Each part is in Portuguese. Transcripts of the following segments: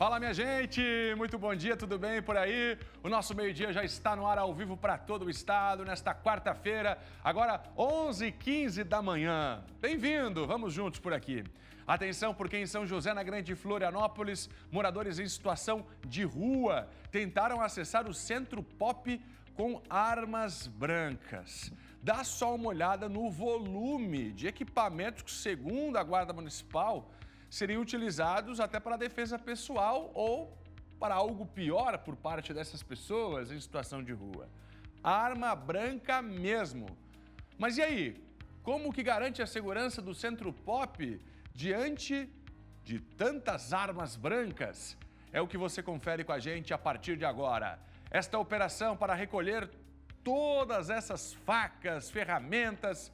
Fala, minha gente! Muito bom dia, tudo bem por aí? O nosso meio-dia já está no ar ao vivo para todo o estado nesta quarta-feira, agora 11h15 da manhã. Bem-vindo, vamos juntos por aqui. Atenção, porque em São José, na Grande Florianópolis, moradores em situação de rua tentaram acessar o Centro Pop com armas brancas. Dá só uma olhada no volume de equipamentos que, segundo a Guarda Municipal, seriam utilizados até para a defesa pessoal ou para algo pior por parte dessas pessoas em situação de rua. Arma branca mesmo. Mas e aí? Como que garante a segurança do Centro Pop diante de tantas armas brancas? É o que você confere com a gente a partir de agora. Esta operação para recolher todas essas facas, ferramentas,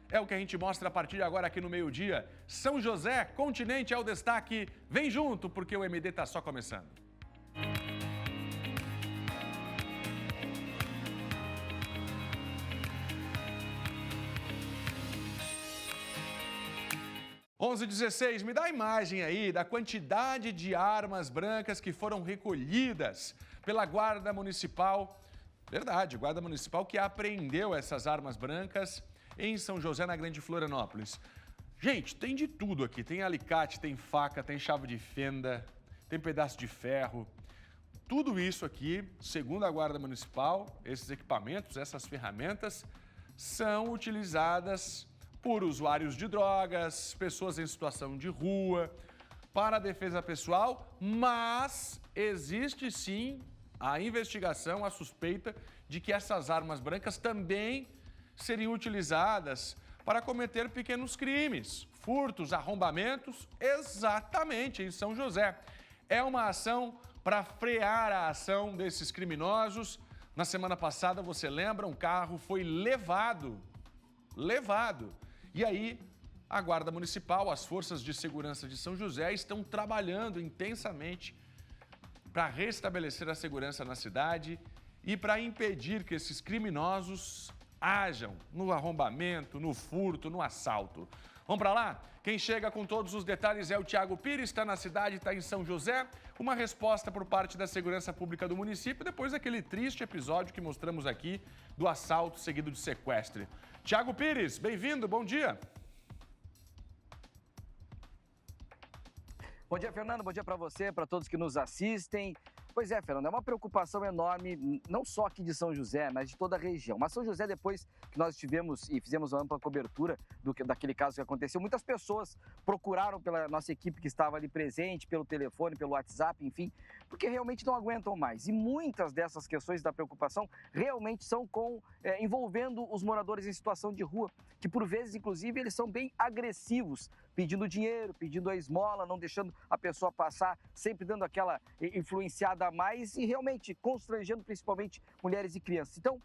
é o que a gente mostra a partir de agora aqui no meio-dia. São José, continente é o destaque. Vem junto, porque o MD está só começando. Onze h 16, me dá a imagem aí da quantidade de armas brancas que foram recolhidas pela Guarda Municipal. Verdade, Guarda Municipal que apreendeu essas armas brancas em São José, na Grande Florianópolis. Gente, tem de tudo aqui. Tem alicate, tem faca, tem chave de fenda, tem pedaço de ferro. Tudo isso aqui, segundo a Guarda Municipal, esses equipamentos, essas ferramentas, são utilizadas por usuários de drogas, pessoas em situação de rua, para a defesa pessoal, mas existe sim a investigação, a suspeita de que essas armas brancas também seriam utilizadas para cometer pequenos crimes, furtos, arrombamentos, exatamente em São José. É uma ação para frear a ação desses criminosos. Na semana passada, você lembra, um carro foi levado. E aí, a Guarda Municipal, as forças de segurança de São José estão trabalhando intensamente para restabelecer a segurança na cidade e para impedir que esses criminosos ajam no arrombamento, no furto, no assalto. Vamos para lá? Quem chega com todos os detalhes é o Thiago Pires, está na cidade, está em São José. Uma resposta por parte da Segurança Pública do município depois daquele triste episódio que mostramos aqui do assalto seguido de sequestro. Thiago Pires, bem-vindo, bom dia. Bom dia, Fernando. Bom dia para você, para todos que nos assistem. Pois é, Fernando, é uma preocupação enorme, não só aqui de São José, mas de toda a região. Mas São José, depois que nós estivemos e fizemos uma ampla cobertura daquele caso que aconteceu, muitas pessoas procuraram pela nossa equipe que estava ali presente, pelo telefone, pelo WhatsApp, enfim, porque realmente não aguentam mais. E muitas dessas questões da preocupação realmente são envolvendo os moradores em situação de rua, que por vezes, inclusive, eles são bem agressivos, pedindo dinheiro, pedindo a esmola, não deixando a pessoa passar, sempre dando aquela influenciada a mais e realmente constrangendo principalmente mulheres e crianças. Então,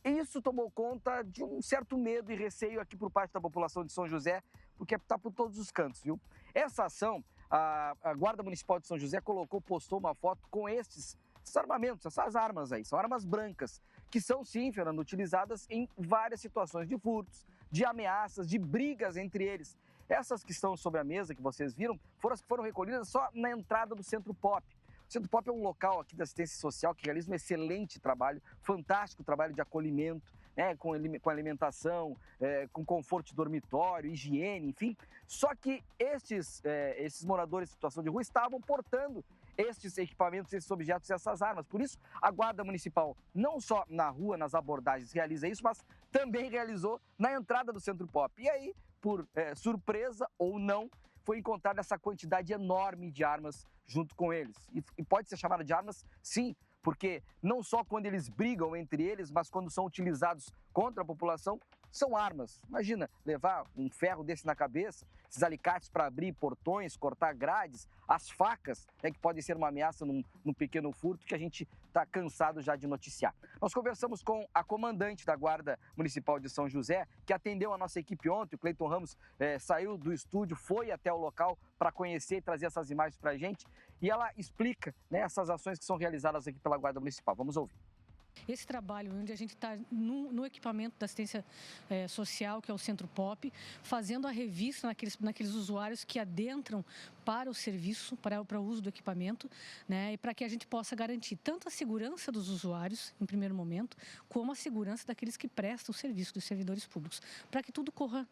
isso tomou conta de um certo medo e receio aqui por parte da população de São José, porque está por todos os cantos, viu? Essa ação, a Guarda Municipal de São José postou uma foto com esses armamentos, essas armas aí, são armas brancas, que são sim, Fernando, utilizadas em várias situações de furtos, de ameaças, de brigas entre eles. Essas que estão sobre a mesa, que vocês viram, foram as que foram recolhidas só na entrada do Centro Pop. O Centro Pop é um local aqui da assistência social que realiza um excelente trabalho, fantástico trabalho de acolhimento, né, com alimentação, com conforto de dormitório, higiene, enfim. Só que esses moradores em situação de rua estavam portando estes equipamentos, esses objetos, essas armas. Por isso, a Guarda Municipal, não só na rua, nas abordagens, realiza isso, mas também realizou na entrada do Centro Pop. E aí, por surpresa ou não, foi encontrada essa quantidade enorme de armas junto com eles. E pode ser chamada de armas, sim, porque não só quando eles brigam entre eles, mas quando são utilizados contra a população, são armas. Imagina levar um ferro desse na cabeça, esses alicates para abrir portões, cortar grades, as facas, que podem ser uma ameaça num pequeno furto que a gente está cansado já de noticiar. Nós conversamos com a comandante da Guarda Municipal de São José, que atendeu a nossa equipe ontem. O Cleiton Ramos saiu do estúdio, foi até o local para conhecer e trazer essas imagens para a gente. E ela explica, né, essas ações que são realizadas aqui pela Guarda Municipal. Vamos ouvir. Esse trabalho onde a gente está no equipamento da assistência social, que é o Centro Pop, fazendo a revista naqueles usuários que adentram para o serviço, para o uso do equipamento, né, e para que a gente possa garantir tanto a segurança dos usuários, em primeiro momento, como a segurança daqueles que prestam o serviço, dos servidores públicos, para que tudo corra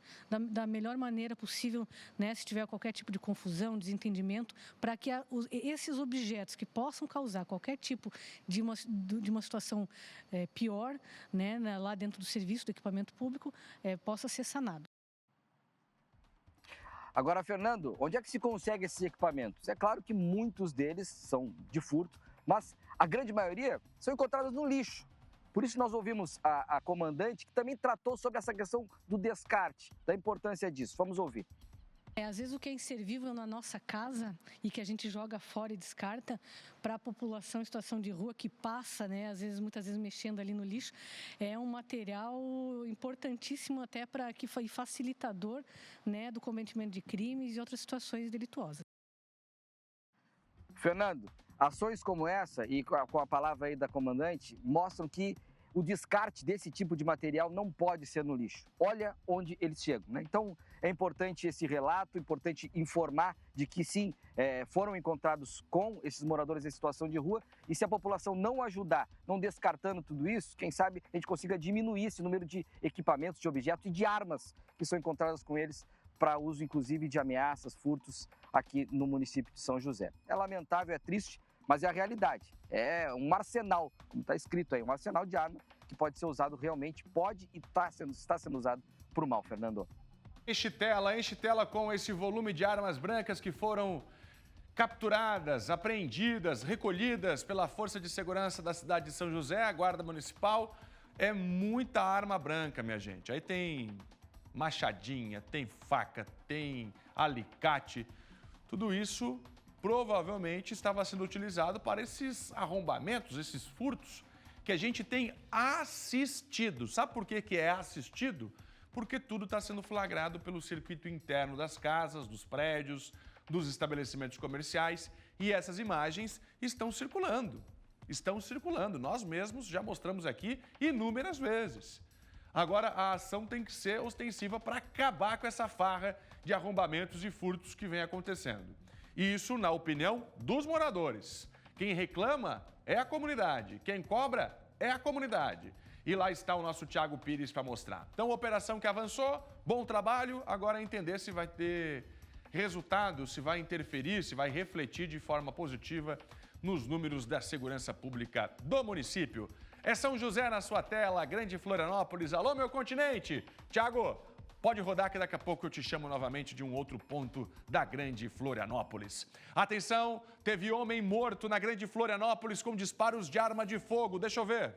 da melhor maneira possível, né, se tiver qualquer tipo de confusão, desentendimento, para que esses objetos que possam causar qualquer tipo de uma situação pior, né, lá dentro do serviço, do equipamento público, possa ser sanado. Agora, Fernando, onde é que se consegue esses equipamentos? É claro que muitos deles são de furto, mas a grande maioria são encontrados no lixo. Por isso nós ouvimos a comandante, que também tratou sobre essa questão do descarte, da importância disso. Vamos ouvir. Às vezes o que é inservível na nossa casa e que a gente joga fora e descarta, para a população em situação de rua que passa, né, muitas vezes mexendo ali no lixo, é um material importantíssimo até para que foi facilitador, né, do cometimento de crimes e outras situações delituosas. Fernando, ações como essa, e com a palavra aí da comandante, mostram que o descarte desse tipo de material não pode ser no lixo. Olha onde eles chegam, né? Então, é importante esse relato, importante informar de que sim, foram encontrados com esses moradores em situação de rua, e se a população não ajudar, não descartando tudo isso, quem sabe a gente consiga diminuir esse número de equipamentos, de objetos e de armas que são encontradas com eles para uso, inclusive, de ameaças, furtos aqui no município de São José. É lamentável, é triste, mas é a realidade. É um arsenal, como está escrito aí, um arsenal de arma que pode ser usado realmente, pode e está sendo usado para o mal, Fernando. Enche tela com esse volume de armas brancas que foram capturadas, apreendidas, recolhidas pela Força de Segurança da cidade de São José, a Guarda Municipal. É muita arma branca, minha gente. Aí tem machadinha, tem faca, tem alicate. Tudo isso provavelmente estava sendo utilizado para esses arrombamentos, esses furtos que a gente tem assistido. Sabe por que é assistido? Porque tudo está sendo flagrado pelo circuito interno das casas, dos prédios, dos estabelecimentos comerciais, e essas imagens estão circulando. Nós mesmos já mostramos aqui inúmeras vezes. Agora, a ação tem que ser ostensiva para acabar com essa farra de arrombamentos e furtos que vem acontecendo. Isso, na opinião dos moradores. Quem reclama é a comunidade, quem cobra é a comunidade. E lá está o nosso Thiago Pires para mostrar. Então, operação que avançou, bom trabalho, agora é entender se vai ter resultado, se vai interferir, se vai refletir de forma positiva nos números da segurança pública do município. É São José na sua tela, Grande Florianópolis. Alô, meu continente! Thiago, pode rodar que daqui a pouco eu te chamo novamente de um outro ponto da Grande Florianópolis. Atenção, teve homem morto na Grande Florianópolis com disparos de arma de fogo. Deixa eu ver.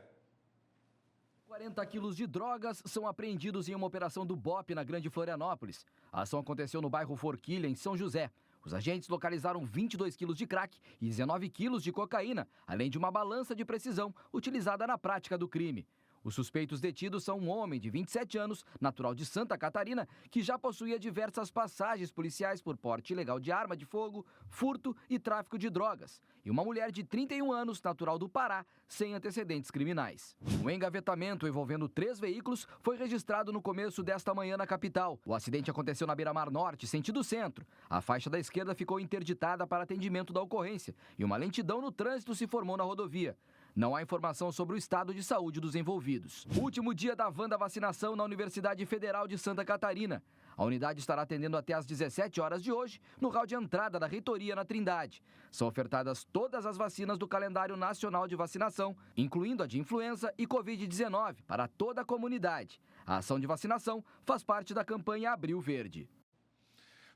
40 quilos de drogas são apreendidos em uma operação do BOP na Grande Florianópolis. A ação aconteceu no bairro Forquilha, em São José. Os agentes localizaram 22 quilos de crack e 19 quilos de cocaína, além de uma balança de precisão utilizada na prática do crime. Os suspeitos detidos são um homem de 27 anos, natural de Santa Catarina, que já possuía diversas passagens policiais por porte ilegal de arma de fogo, furto e tráfico de drogas, e uma mulher de 31 anos, natural do Pará, sem antecedentes criminais. Um engavetamento envolvendo 3 veículos foi registrado no começo desta manhã na capital. O acidente aconteceu na Beira-Mar Norte, sentido centro. A faixa da esquerda ficou interditada para atendimento da ocorrência e uma lentidão no trânsito se formou na rodovia. Não há informação sobre o estado de saúde dos envolvidos. Último dia da van da vacinação na Universidade Federal de Santa Catarina. A unidade estará atendendo até às 17 horas de hoje, no hall de entrada da reitoria na Trindade. São ofertadas todas as vacinas do calendário nacional de vacinação, incluindo a de influenza e Covid-19, para toda a comunidade. A ação de vacinação faz parte da campanha Abril Verde.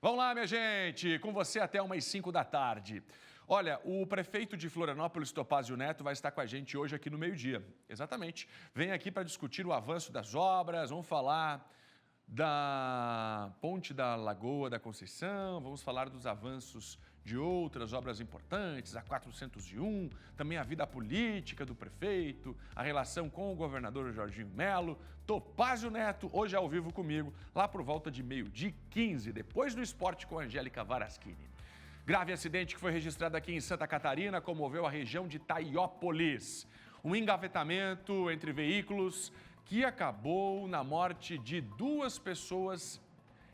Vamos lá, minha gente, com você até umas 5 da tarde. Olha, o prefeito de Florianópolis, Topázio Neto, vai estar com a gente hoje aqui no meio-dia. Exatamente. Vem aqui para discutir o avanço das obras, vamos falar da Ponte da Lagoa da Conceição, vamos falar dos avanços de outras obras importantes, a 401, também a vida política do prefeito, a relação com o governador Jorginho Melo. Topázio Neto, hoje ao vivo comigo, lá por volta de 12h15, depois do esporte com a Angélica Varaschini. Grave acidente que foi registrado aqui em Santa Catarina comoveu a região de Taiópolis. Um engavetamento entre veículos que acabou na morte de 2 pessoas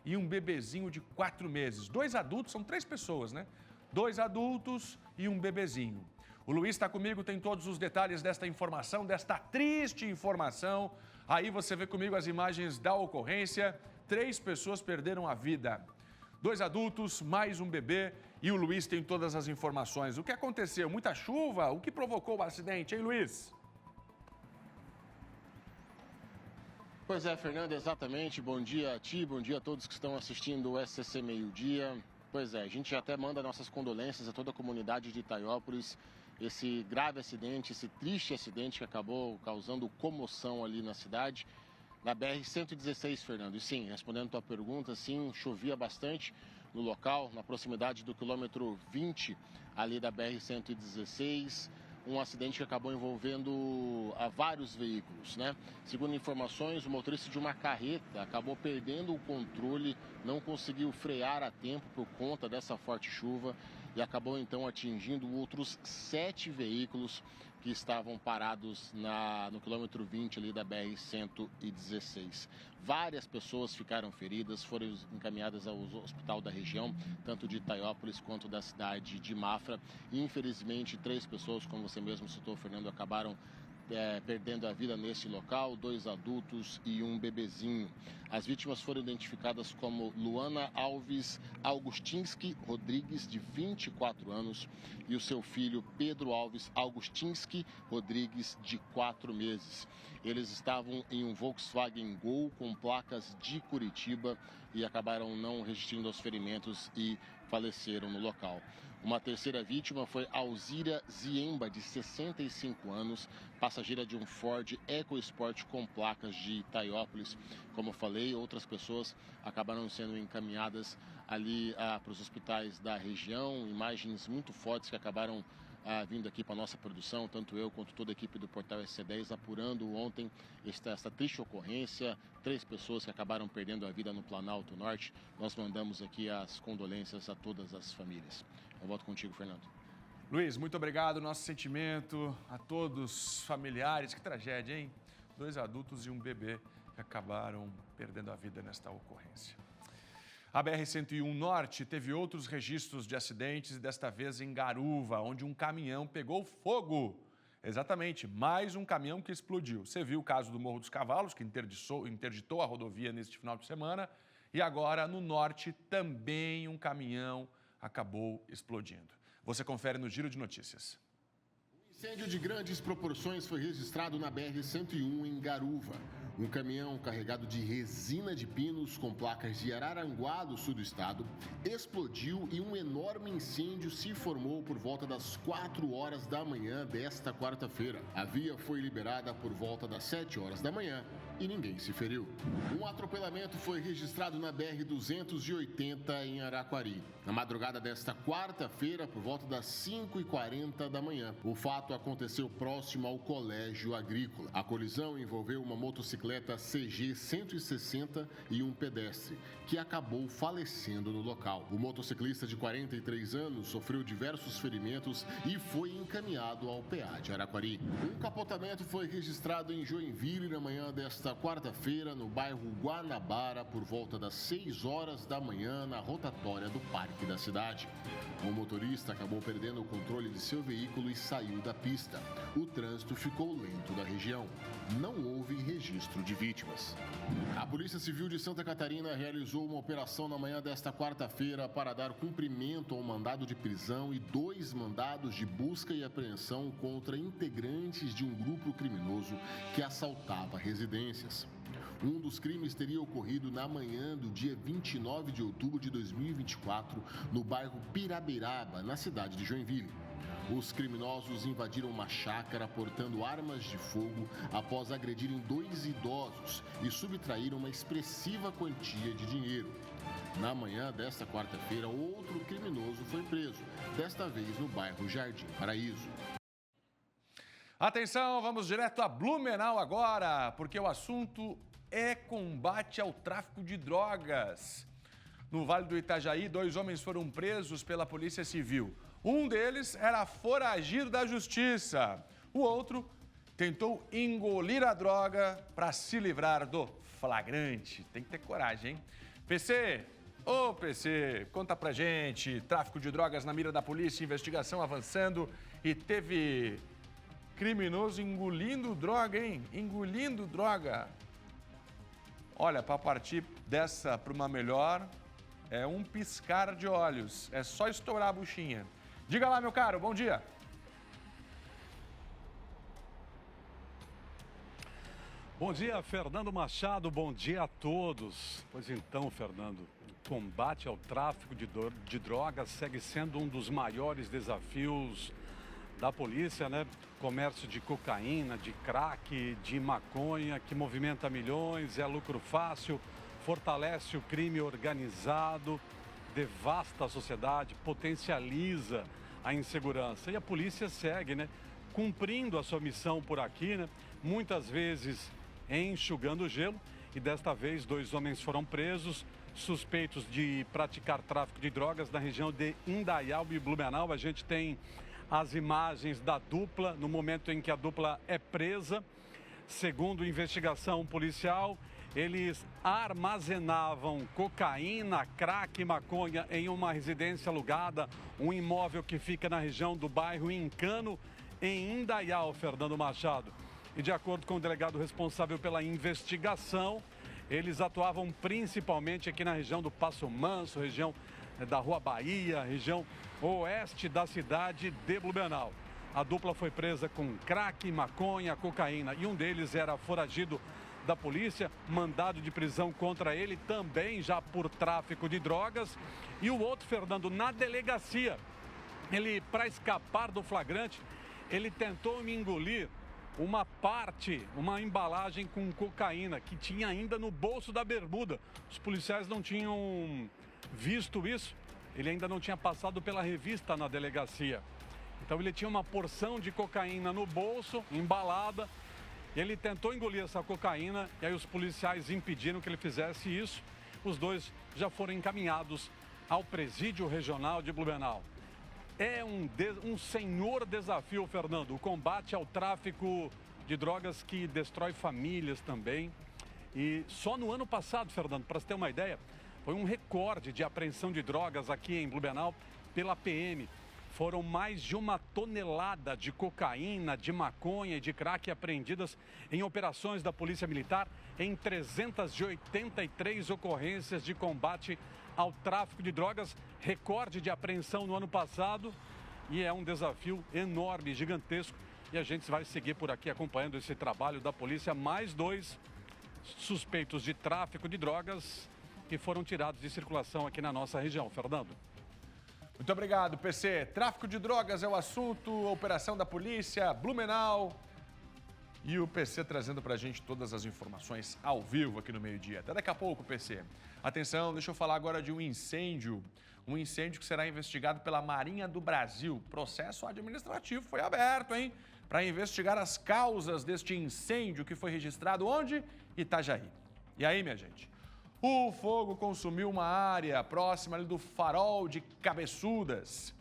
e um bebezinho de 4 meses. 2 adultos, são 3 pessoas, né? 2 adultos e um bebezinho. O Luiz está comigo, tem todos os detalhes desta informação, desta triste informação. Aí você vê comigo as imagens da ocorrência. 3 pessoas perderam a vida. 2 adultos, mais um bebê, e o Luiz tem todas as informações. O que aconteceu? Muita chuva? O que provocou o acidente, hein, Luiz? Pois é, Fernando, exatamente. Bom dia a ti, bom dia a todos que estão assistindo o SCC Meio Dia. Pois é, a gente até manda nossas condolências a toda a comunidade de Itaiópolis. Esse grave acidente, esse triste acidente que acabou causando comoção ali na cidade, na BR-116, Fernando. E sim, respondendo a tua pergunta, sim, chovia bastante no local, na proximidade do quilômetro 20 ali da BR-116. Um acidente que acabou envolvendo vários veículos, né? Segundo informações, o motorista de uma carreta acabou perdendo o controle, não conseguiu frear a tempo por conta dessa forte chuva e acabou então atingindo outros 7 veículos que estavam parados no quilômetro 20 ali da BR-116. Várias pessoas ficaram feridas, foram encaminhadas ao hospital da região, tanto de Itaiópolis quanto da cidade de Mafra. E, infelizmente, 3 pessoas, como você mesmo citou, Fernando, acabaram perdendo a vida nesse local, 2 adultos e um bebezinho. As vítimas foram identificadas como Luana Alves Augustinski Rodrigues, de 24 anos, e o seu filho Pedro Alves Augustinski Rodrigues, de 4 meses. Eles estavam em um Volkswagen Gol com placas de Curitiba e acabaram não resistindo aos ferimentos e faleceram no local. Uma terceira vítima foi Alzira Ziemba, de 65 anos, passageira de um Ford EcoSport com placas de Itaiópolis. Como eu falei, outras pessoas acabaram sendo encaminhadas ali para os hospitais da região. Imagens muito fortes que acabaram vindo aqui para a nossa produção, tanto eu quanto toda a equipe do Portal SC10, apurando ontem esta triste ocorrência. 3 pessoas que acabaram perdendo a vida no Planalto Norte. Nós mandamos aqui as condolências a todas as famílias. Eu volto contigo, Fernando. Luiz, muito obrigado. Nosso sentimento a todos os familiares. Que tragédia, hein? 2 adultos e um bebê que acabaram perdendo a vida nesta ocorrência. A BR-101 Norte teve outros registros de acidentes, desta vez em Garuva, onde um caminhão pegou fogo. Exatamente, mais um caminhão que explodiu. Você viu o caso do Morro dos Cavalos, que interditou a rodovia neste final de semana. E agora, no Norte, também um caminhão acabou explodindo. Você confere no Giro de Notícias. Um incêndio de grandes proporções foi registrado na BR-101 em Garuva. Um caminhão carregado de resina de pinos com placas de Araranguá, do sul do estado, explodiu e um enorme incêndio se formou por volta das 4 horas da manhã desta quarta-feira. A via foi liberada por volta das 7 horas da manhã e ninguém se feriu. Um atropelamento foi registrado na BR-280 em Araquari. Na madrugada desta quarta-feira, por volta das 5h40 da manhã, o fato aconteceu próximo ao Colégio Agrícola. A colisão envolveu uma motocicleta CG 160 e um pedestre, que acabou falecendo no local. O motociclista de 43 anos sofreu diversos ferimentos e foi encaminhado ao PA de Araquari. Um capotamento foi registrado em Joinville na manhã desta quarta-feira, no bairro Guanabara, por volta das 6 horas da manhã, na rotatória do parque da cidade. O motorista acabou perdendo o controle de seu veículo e saiu da pista. O trânsito ficou lento na região. Não houve registro de vítimas. A Polícia Civil de Santa Catarina realizou uma operação na manhã desta quarta-feira para dar cumprimento ao mandado de prisão e 2 mandados de busca e apreensão contra integrantes de um grupo criminoso que assaltava residências. Um dos crimes teria ocorrido na manhã do dia 29 de outubro de 2024, no bairro Pirabeiraba, na cidade de Joinville. Os criminosos invadiram uma chácara portando armas de fogo após agredirem 2 idosos e subtraíram uma expressiva quantia de dinheiro. Na manhã desta quarta-feira, outro criminoso foi preso, desta vez no bairro Jardim Paraíso. Atenção, vamos direto a Blumenau agora, porque o assunto é combate ao tráfico de drogas. No Vale do Itajaí, 2 homens foram presos pela Polícia Civil. Um deles era foragido da justiça. O outro tentou engolir a droga para se livrar do flagrante. Tem que ter coragem, hein? PC, ô PC, conta pra gente. Tráfico de drogas na mira da polícia, investigação avançando e teve criminoso engolindo droga, hein? Engolindo droga. Olha, para partir dessa para uma melhor, é um piscar de olhos. É só estourar a buchinha. Diga lá, meu caro, bom dia. Bom dia, Fernando Machado, bom dia a todos. Pois então, Fernando, o combate ao tráfico de drogas segue sendo um dos maiores desafios da polícia, né? Comércio de cocaína, de crack, de maconha, que movimenta milhões, é lucro fácil, fortalece o crime organizado, devasta a sociedade, potencializa a insegurança. E a polícia segue, né? Cumprindo a sua missão por aqui, né? Muitas vezes enxugando o gelo, e desta vez 2 homens foram presos, suspeitos de praticar tráfico de drogas na região de Indaial e Blumenau. A gente tem as imagens da dupla no momento em que a dupla é presa. Segundo investigação policial, eles armazenavam cocaína, crack e maconha em uma residência alugada, um imóvel que fica na região do bairro Incano, em Indaial, Fernando Machado. E de acordo com o delegado responsável pela investigação, eles atuavam principalmente aqui na região do Passo Manso, região da Rua Bahia, região oeste da cidade de Blumenau. A dupla foi presa com crack, maconha, cocaína e um deles era foragido da polícia, mandado de prisão contra ele também já por tráfico de drogas. E o outro, Fernando, na delegacia, ele, para escapar do flagrante, ele tentou me engolir uma embalagem com cocaína que tinha ainda no bolso da bermuda. Os policiais não tinham visto isso, ele ainda não tinha passado pela revista na delegacia. Então ele tinha uma porção de cocaína no bolso, embalada. Ele tentou engolir essa cocaína e aí os policiais impediram que ele fizesse isso. Os 2 já foram encaminhados ao presídio regional de Blumenau. É um senhor desafio, Fernando, o combate ao tráfico de drogas que destrói famílias também. E só no ano passado, Fernando, para você ter uma ideia, foi um recorde de apreensão de drogas aqui em Blumenau pela PM. Foram mais de 1 tonelada de cocaína, de maconha e de crack apreendidas em operações da Polícia Militar em 383 ocorrências de combate ao tráfico de drogas, recorde de apreensão no ano passado, e é um desafio enorme, gigantesco, e a gente vai seguir por aqui acompanhando esse trabalho da polícia. Mais 2 suspeitos de tráfico de drogas que foram tirados de circulação aqui na nossa região. Fernando. Muito obrigado, PC. Tráfico de drogas é o assunto, operação da polícia, Blumenau. E o PC trazendo pra gente todas as informações ao vivo aqui no meio-dia. Até daqui a pouco, PC. Atenção, deixa eu falar agora de um incêndio. Um incêndio que será investigado pela Marinha do Brasil. Processo administrativo foi aberto, hein? Para investigar as causas deste incêndio que foi registrado onde? Itajaí. E aí, minha gente? O fogo consumiu uma área próxima ali do farol de Cabeçudas.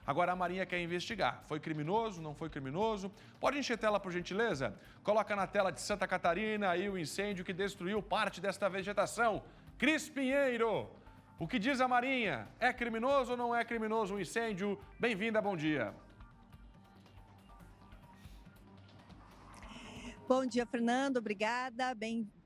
Agora a Marinha quer investigar. Foi criminoso? Não foi criminoso? Pode encher tela, por gentileza? Coloca na tela de Santa Catarina aí o incêndio que destruiu parte desta vegetação. Cris Pinheiro, o que diz a Marinha? É criminoso ou não é criminoso o incêndio? Bem-vinda, bom dia. Bom dia, Fernando. Obrigada.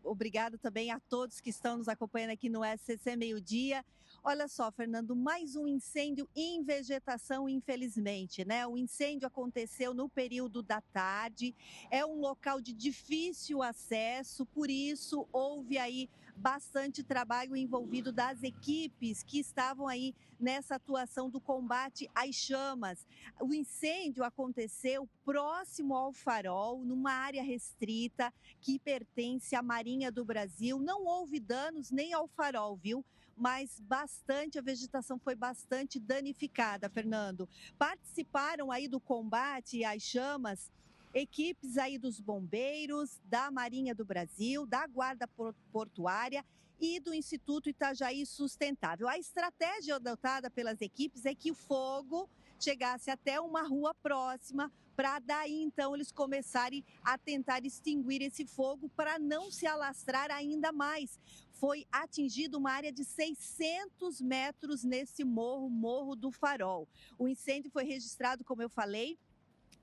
Obrigada também a todos que estão nos acompanhando aqui no SCC Meio-Dia. Olha só, Fernando, mais um incêndio em vegetação, infelizmente, né? O incêndio aconteceu no período da tarde, é um local de difícil acesso, por isso houve aí bastante trabalho envolvido das equipes que estavam aí nessa atuação do combate às chamas. O incêndio aconteceu próximo ao farol, numa área restrita que pertence à Marinha do Brasil. Não houve danos nem ao farol, viu? Mas a vegetação foi bastante danificada, Fernando. Participaram aí do combate às chamas equipes aí dos bombeiros, da Marinha do Brasil, da Guarda Portuária e do Instituto Itajaí Sustentável. A estratégia adotada pelas equipes é que o fogo chegasse até uma rua próxima, para daí então eles começarem a tentar extinguir esse fogo para não se alastrar ainda mais. Foi atingido uma área de 600 metros nesse Morro do Farol. O incêndio foi registrado, como eu falei,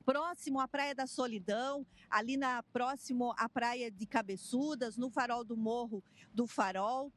próximo à Praia da Solidão, ali próximo à Praia de Cabeçudas, no farol do Morro do Farol.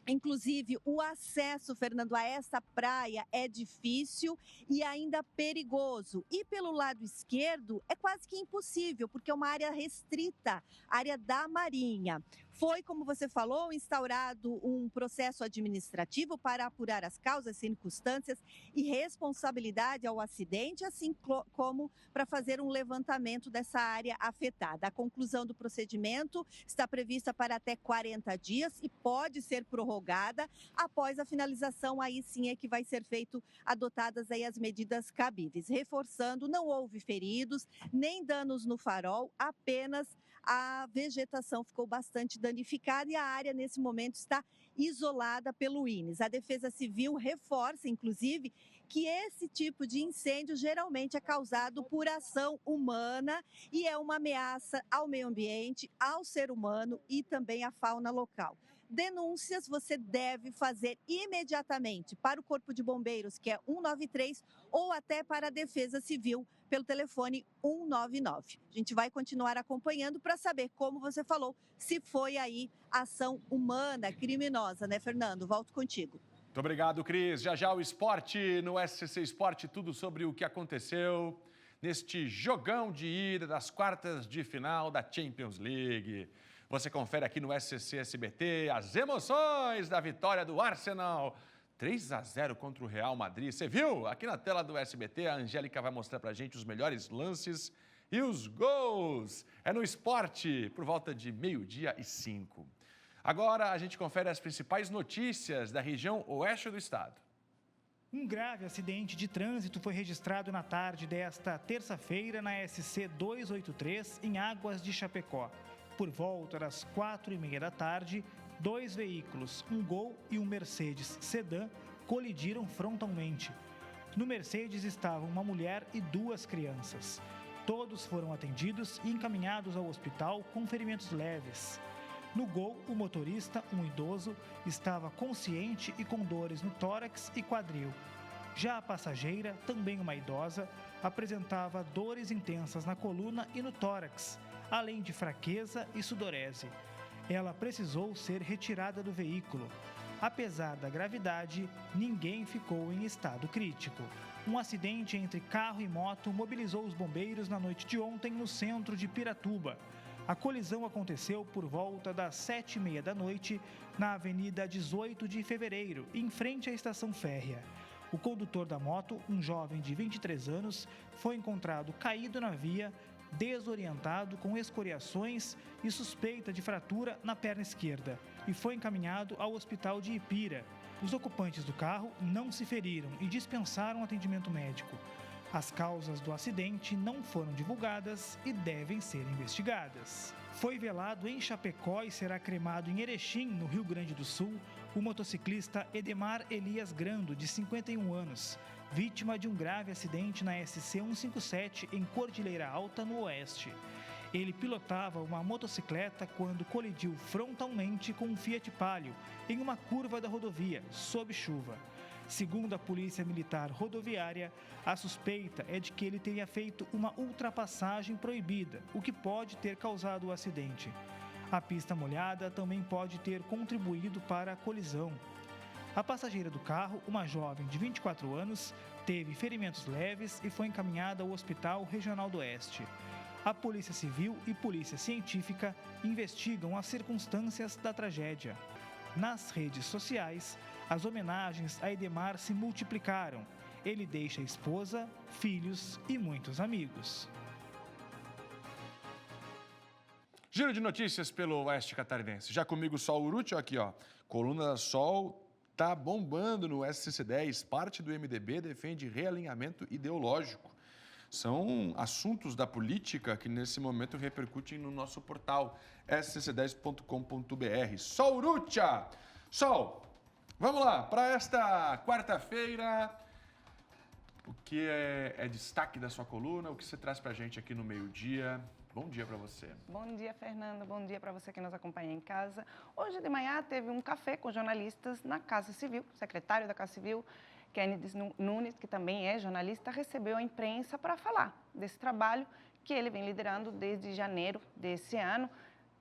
Inclusive, o acesso, Fernando, a essa praia é difícil e ainda perigoso. E pelo lado esquerdo é quase que impossível, porque é uma área restrita, área da Marinha. Foi, como você falou, instaurado um processo administrativo para apurar as causas, circunstâncias e responsabilidade ao acidente, assim como para fazer um levantamento dessa área afetada. A conclusão do procedimento está prevista para até 40 dias e pode ser prorrogada após a finalização. Aí sim é que vai ser adotadas aí as medidas cabíveis. Reforçando, não houve feridos, nem danos no farol, apenas a vegetação ficou bastante danificada e a área, nesse momento, está isolada pelo INES. A Defesa Civil reforça, inclusive, que esse tipo de incêndio geralmente é causado por ação humana e é uma ameaça ao meio ambiente, ao ser humano e também à fauna local. Denúncias você deve fazer imediatamente para o Corpo de Bombeiros, que é 193, ou até para a Defesa Civil, pelo telefone 199. A gente vai continuar acompanhando para saber, como você falou, se foi aí ação humana, criminosa, né, Fernando? Volto contigo. Muito obrigado, Cris. Já já o esporte no SCC Esporte, tudo sobre o que aconteceu neste jogão de ida das quartas de final da Champions League. Você confere aqui no SCC SBT as emoções da vitória do Arsenal. 3-0 contra o Real Madrid. Você viu? Aqui na tela do SBT, a Angélica vai mostrar pra gente os melhores lances e os gols. É no esporte, por volta de 12:05. Agora a gente confere as principais notícias da região oeste do estado. Um grave acidente de trânsito foi registrado na tarde desta terça-feira na SC 283, em Águas de Chapecó. Por volta das 4h30 da tarde, 2 veículos, um Gol e um Mercedes sedã, colidiram frontalmente. No Mercedes estavam uma mulher e 2 crianças. Todos foram atendidos e encaminhados ao hospital com ferimentos leves. No Gol, o motorista, um idoso, estava consciente e com dores no tórax e quadril. Já a passageira, também uma idosa, apresentava dores intensas na coluna e no tórax, além de fraqueza e sudorese. Ela precisou ser retirada do veículo. Apesar da gravidade, ninguém ficou em estado crítico. Um acidente entre carro e moto mobilizou os bombeiros na noite de ontem no centro de Piratuba. A colisão aconteceu por volta das 7h30 da noite na Avenida 18 de Fevereiro, em frente à estação férrea. O condutor da moto, um jovem de 23 anos, foi encontrado caído na via, desorientado, com escoriações e suspeita de fratura na perna esquerda, e foi encaminhado ao hospital de Ipira. Os ocupantes do carro não se feriram e dispensaram atendimento médico. As causas do acidente não foram divulgadas e devem ser investigadas. Foi velado em Chapecó e será cremado em Erechim, no Rio Grande do Sul, o motociclista Edemar Elias Grando, de 51 anos, vítima de um grave acidente na SC 157 em Cordilheira Alta, no oeste. Ele pilotava uma motocicleta quando colidiu frontalmente com um Fiat Palio em uma curva da rodovia, sob chuva. Segundo a Polícia Militar Rodoviária, a suspeita é de que ele tenha feito uma ultrapassagem proibida, o que pode ter causado o acidente. A pista molhada também pode ter contribuído para a colisão. A passageira do carro, uma jovem de 24 anos, teve ferimentos leves e foi encaminhada ao Hospital Regional do Oeste. A Polícia Civil e Polícia Científica investigam as circunstâncias da tragédia. Nas redes sociais, as homenagens a Edemar se multiplicaram. Ele deixa esposa, filhos e muitos amigos. Giro de notícias pelo Oeste Catarinense. Já comigo, Sol Uruti, aqui, ó. Coluna da Sol tá bombando no SCC10. Parte do MDB defende realinhamento ideológico. São assuntos da política que, nesse momento, repercutem no nosso portal scc10.com.br. Sol Uruti! Sol, vamos lá. Para esta quarta-feira, o que é destaque da sua coluna, o que você traz para a gente aqui no meio-dia. Bom dia para você. Bom dia, Fernando. Bom dia para você que nos acompanha em casa. Hoje de manhã teve um café com jornalistas na Casa Civil. O secretário da Casa Civil, Kennedy Nunes, que também é jornalista, recebeu a imprensa para falar desse trabalho que ele vem liderando desde janeiro desse ano.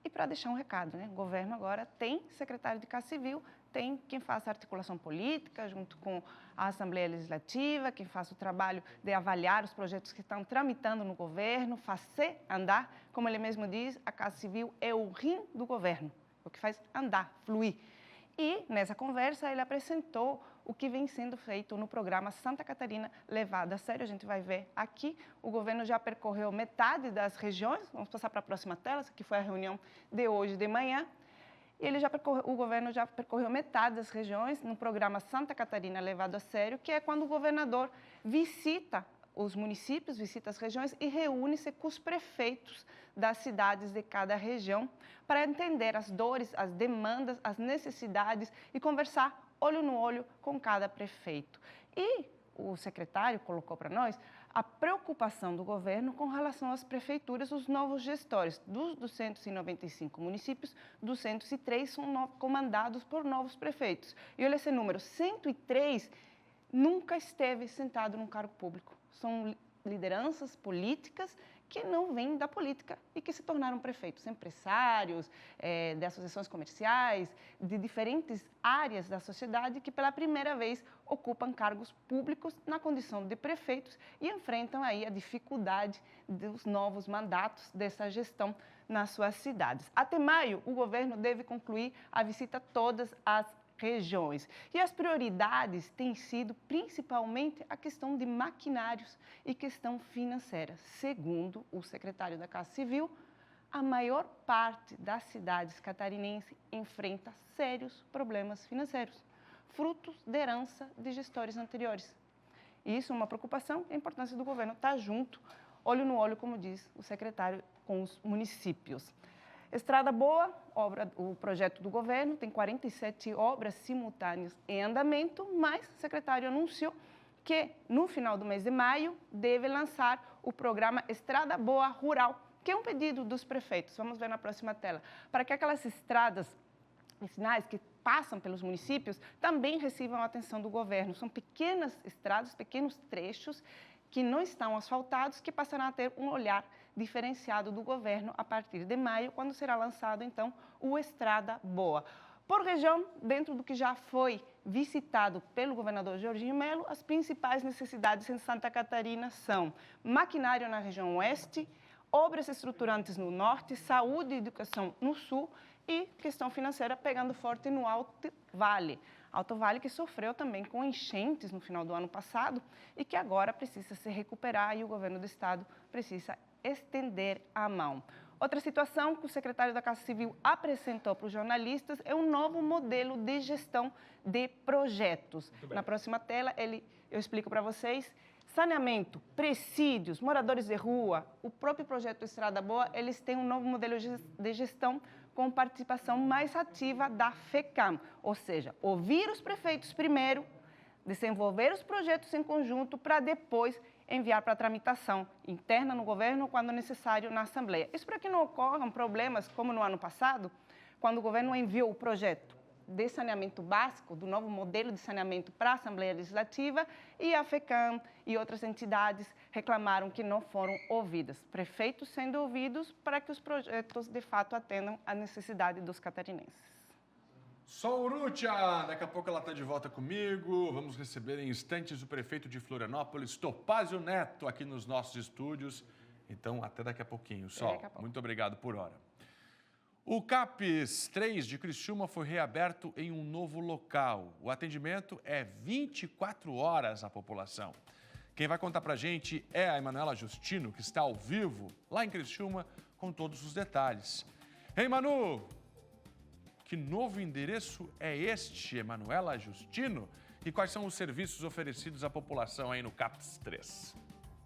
E para deixar um recado, né? O governo agora tem secretário de Casa Civil, tem quem faça articulação política junto com a Assembleia Legislativa, quem faça o trabalho de avaliar os projetos que estão tramitando no governo, fazer andar. Como ele mesmo diz, a Casa Civil é o rim do governo, o que faz andar, fluir. E, nessa conversa, ele apresentou o que vem sendo feito no programa Santa Catarina levado a sério. A gente vai ver aqui, o governo já percorreu metade das regiões. Vamos passar para a próxima tela, essa aqui foi a reunião de hoje de manhã. O governo já percorreu metade das regiões no programa Santa Catarina levado a sério, que é quando o governador visita os municípios, visita as regiões e reúne-se com os prefeitos das cidades de cada região para entender as dores, as demandas, as necessidades e conversar olho no olho com cada prefeito. E o secretário colocou para nós a preocupação do governo com relação às prefeituras, os novos gestores. Dos 295 municípios, 203 são comandados por novos prefeitos. E olha esse número, 103 nunca esteve sentado num cargo público. São lideranças políticas que não vêm da política e que se tornaram prefeitos, empresários, de associações comerciais, de diferentes áreas da sociedade que pela primeira vez ocupam cargos públicos na condição de prefeitos e enfrentam aí a dificuldade dos novos mandatos dessa gestão nas suas cidades. Até maio, o governo deve concluir a visita a todas as regiões. E as prioridades têm sido principalmente a questão de maquinários e questão financeira. Segundo o secretário da Casa Civil, a maior parte das cidades catarinenses enfrenta sérios problemas financeiros, frutos de herança de gestores anteriores. E isso é uma preocupação e a importância do governo estar junto, olho no olho, como diz o secretário, com os municípios. Estrada Boa, o projeto do governo, tem 47 obras simultâneas em andamento, mas o secretário anunciou que no final do mês de maio deve lançar o programa Estrada Boa Rural, que é um pedido dos prefeitos, vamos ver na próxima tela, para que aquelas estradas vicinais que passam pelos municípios também recebam a atenção do governo. São pequenas estradas, pequenos trechos que não estão asfaltados, que passarão a ter um olhar diferenciado do governo a partir de maio, quando será lançado, então, o Estrada Boa. Por região, dentro do que já foi visitado pelo governador Jorginho Melo, as principais necessidades em Santa Catarina são maquinário na região oeste, obras estruturantes no norte, saúde e educação no sul e questão financeira pegando forte no Alto Vale. Alto Vale que sofreu também com enchentes no final do ano passado e que agora precisa se recuperar e o governo do estado precisa estender a mão. Outra situação que o secretário da Casa Civil apresentou para os jornalistas é um novo modelo de gestão de projetos. Na próxima tela, eu explico para vocês. Saneamento, presídios, moradores de rua, o próprio projeto Estrada Boa, eles têm um novo modelo de gestão com participação mais ativa da FECAM, ou seja, ouvir os prefeitos primeiro, desenvolver os projetos em conjunto para depois enviar para tramitação interna no governo quando necessário na Assembleia. Isso para que não ocorram problemas como no ano passado, quando o governo enviou o projeto de saneamento básico, do novo modelo de saneamento para a Assembleia Legislativa, e a FECAM e outras entidades reclamaram que não foram ouvidas. Prefeitos sendo ouvidos para que os projetos, de fato, atendam à necessidade dos catarinenses. Sol Urrutia, daqui a pouco ela está de volta comigo. Vamos receber em instantes o prefeito de Florianópolis, Topázio Neto, aqui nos nossos estúdios. Então, até daqui a pouquinho. Sol, muito obrigado por hora. O CAPES 3 de Criciúma foi reaberto em um novo local. O atendimento é 24 horas à população. Quem vai contar pra gente é a Emanuela Justino, que está ao vivo lá em Criciúma com todos os detalhes. Ei, Manu! Que novo endereço é este, Emanuela Justino? E quais são os serviços oferecidos à população aí no CAPES 3?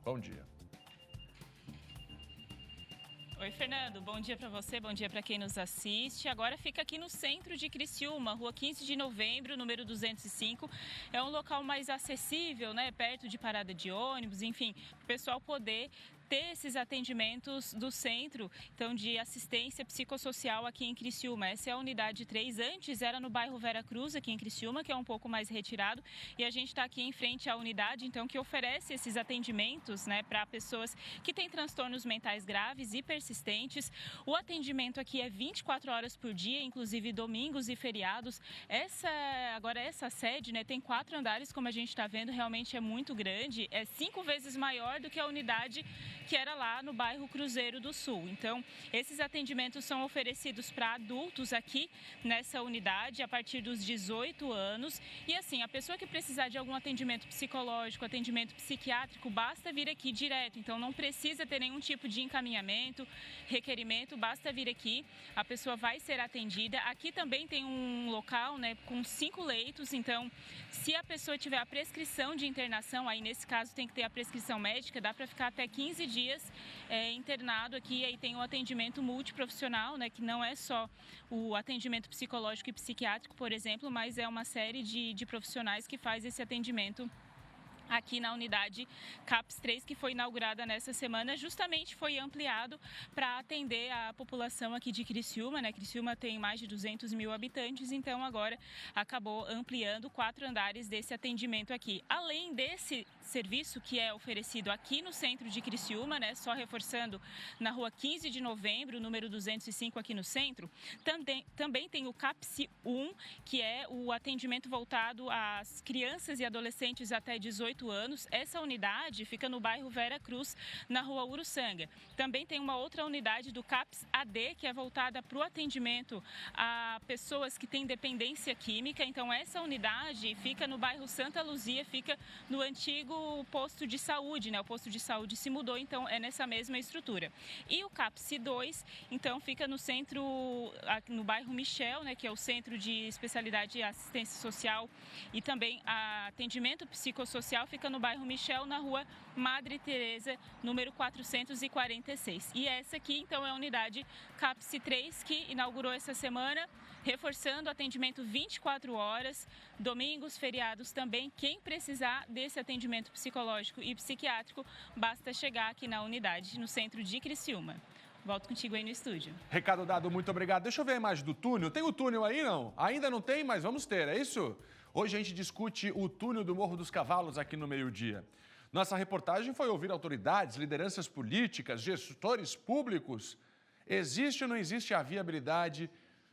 Bom dia. Oi, Fernando. Bom dia para você, bom dia para quem nos assiste. Agora fica aqui no centro de Criciúma, Rua 15 de Novembro, número 205. É um local mais acessível, né? Perto de parada de ônibus, enfim, para o pessoal poder ter esses atendimentos do centro, então, de assistência psicossocial aqui em Criciúma. Essa é a unidade 3. Antes era no bairro Vera Cruz, aqui em Criciúma, que é um pouco mais retirado. E a gente está aqui em frente à unidade, então, que oferece esses atendimentos, né, para pessoas que têm transtornos mentais graves e persistentes. O atendimento aqui é 24 horas por dia, inclusive domingos e feriados. Essa sede, né, tem 4 andares, como a gente está vendo, realmente é muito grande. É 5 vezes maior do que a unidade que era lá no bairro Cruzeiro do Sul. Então, esses atendimentos são oferecidos para adultos aqui nessa unidade a partir dos 18 anos. E assim, a pessoa que precisar de algum atendimento psicológico, atendimento psiquiátrico, basta vir aqui direto. Então, não precisa ter nenhum tipo de encaminhamento, requerimento, basta vir aqui. A pessoa vai ser atendida. Aqui também tem um local, né, com 5 leitos. Então, se a pessoa tiver a prescrição de internação, aí nesse caso tem que ter a prescrição médica, dá para ficar até 15 dias internado aqui. Aí tem o atendimento multiprofissional, né, que não é só o atendimento psicológico e psiquiátrico, por exemplo, mas é uma série de profissionais que faz esse atendimento aqui na unidade CAPS 3, que foi inaugurada nessa semana. Justamente foi ampliado para atender a população aqui de Criciúma, né? Criciúma tem mais de 200 mil habitantes, então agora acabou ampliando 4 andares desse atendimento aqui. Além desse serviço que é oferecido aqui no centro de Criciúma, né? Só reforçando, na rua 15 de novembro, número 205 aqui no centro, também tem o CAPS 1, que é o atendimento voltado às crianças e adolescentes até 18 anos. Essa unidade fica no bairro Vera Cruz, na rua Uruçanga. Também tem uma outra unidade do CAPS AD, que é voltada para o atendimento a pessoas que têm dependência química. Então, essa unidade fica no bairro Santa Luzia, fica no antigo posto de saúde, né? O posto de saúde se mudou, então é nessa mesma estrutura. E o CAPS 2, então, fica no centro, no bairro Michel, né? Que é o centro de especialidade e assistência social e também atendimento psicossocial, fica no bairro Michel, na rua Madre Teresa, número 446. E essa aqui, então, é a unidade CAPS 3, que inaugurou essa semana, reforçando o atendimento 24 horas, domingos, feriados também. Quem precisar desse atendimento psicológico e psiquiátrico, basta chegar aqui na unidade, no centro de Criciúma. Volto contigo aí no estúdio. Recado dado, muito obrigado. Deixa eu ver a imagem do túnel. Tem o túnel aí, não? Ainda não tem, mas vamos ter, é isso? Hoje a gente discute o túnel do Morro dos Cavalos aqui no meio-dia. Nossa reportagem foi ouvir autoridades, lideranças políticas, gestores públicos. Existe ou não existe a viabilidade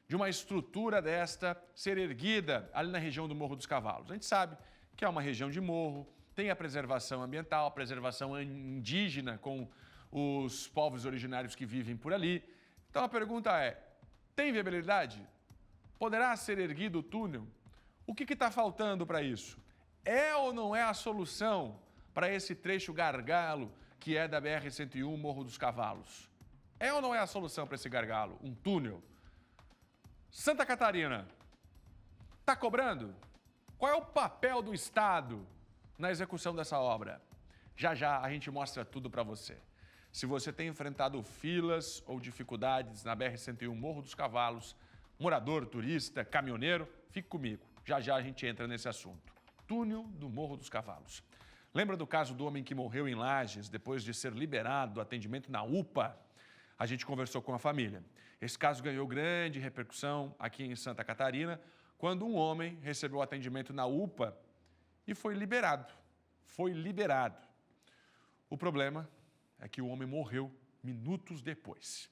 de uma estrutura desta ser erguida ali na região do Morro dos Cavalos? A gente sabe que é uma região de morro, tem a preservação ambiental, a preservação indígena com os povos originários que vivem por ali. Então a pergunta é, tem viabilidade? Poderá ser erguido o túnel? O que está faltando para isso? É ou não é a solução para esse trecho gargalo que é da BR-101 Morro dos Cavalos? É ou não é a solução para esse gargalo? Um túnel? Santa Catarina, está cobrando? Qual é o papel do Estado na execução dessa obra? Já já a gente mostra tudo para você. Se você tem enfrentado filas ou dificuldades na BR-101 Morro dos Cavalos, morador, turista, caminhoneiro, fique comigo. Já já a gente entra nesse assunto. Túnel do Morro dos Cavalos. Lembra do caso do homem que morreu em Lages depois de ser liberado do atendimento na UPA? A gente conversou com a família. Esse caso ganhou grande repercussão aqui em Santa Catarina, quando um homem recebeu atendimento na UPA e foi liberado. Foi liberado. O problema é que o homem morreu minutos depois.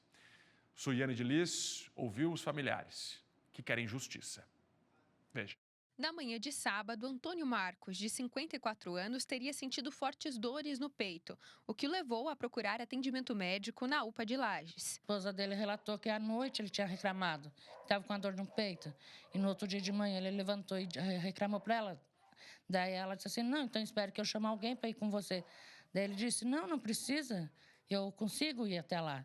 Suiane de Lis ouviu os familiares que querem justiça. Veja. Na manhã de sábado, Antônio Marcos, de 54 anos, teria sentido fortes dores no peito, o que o levou a procurar atendimento médico na UPA de Lages. A esposa dele relatou que à noite ele tinha reclamado, estava com a dor no peito. E no outro dia de manhã ele levantou e reclamou para ela. Daí ela disse assim, não, então espero que eu chame alguém para ir com você. Daí ele disse, não, não precisa, eu consigo ir até lá.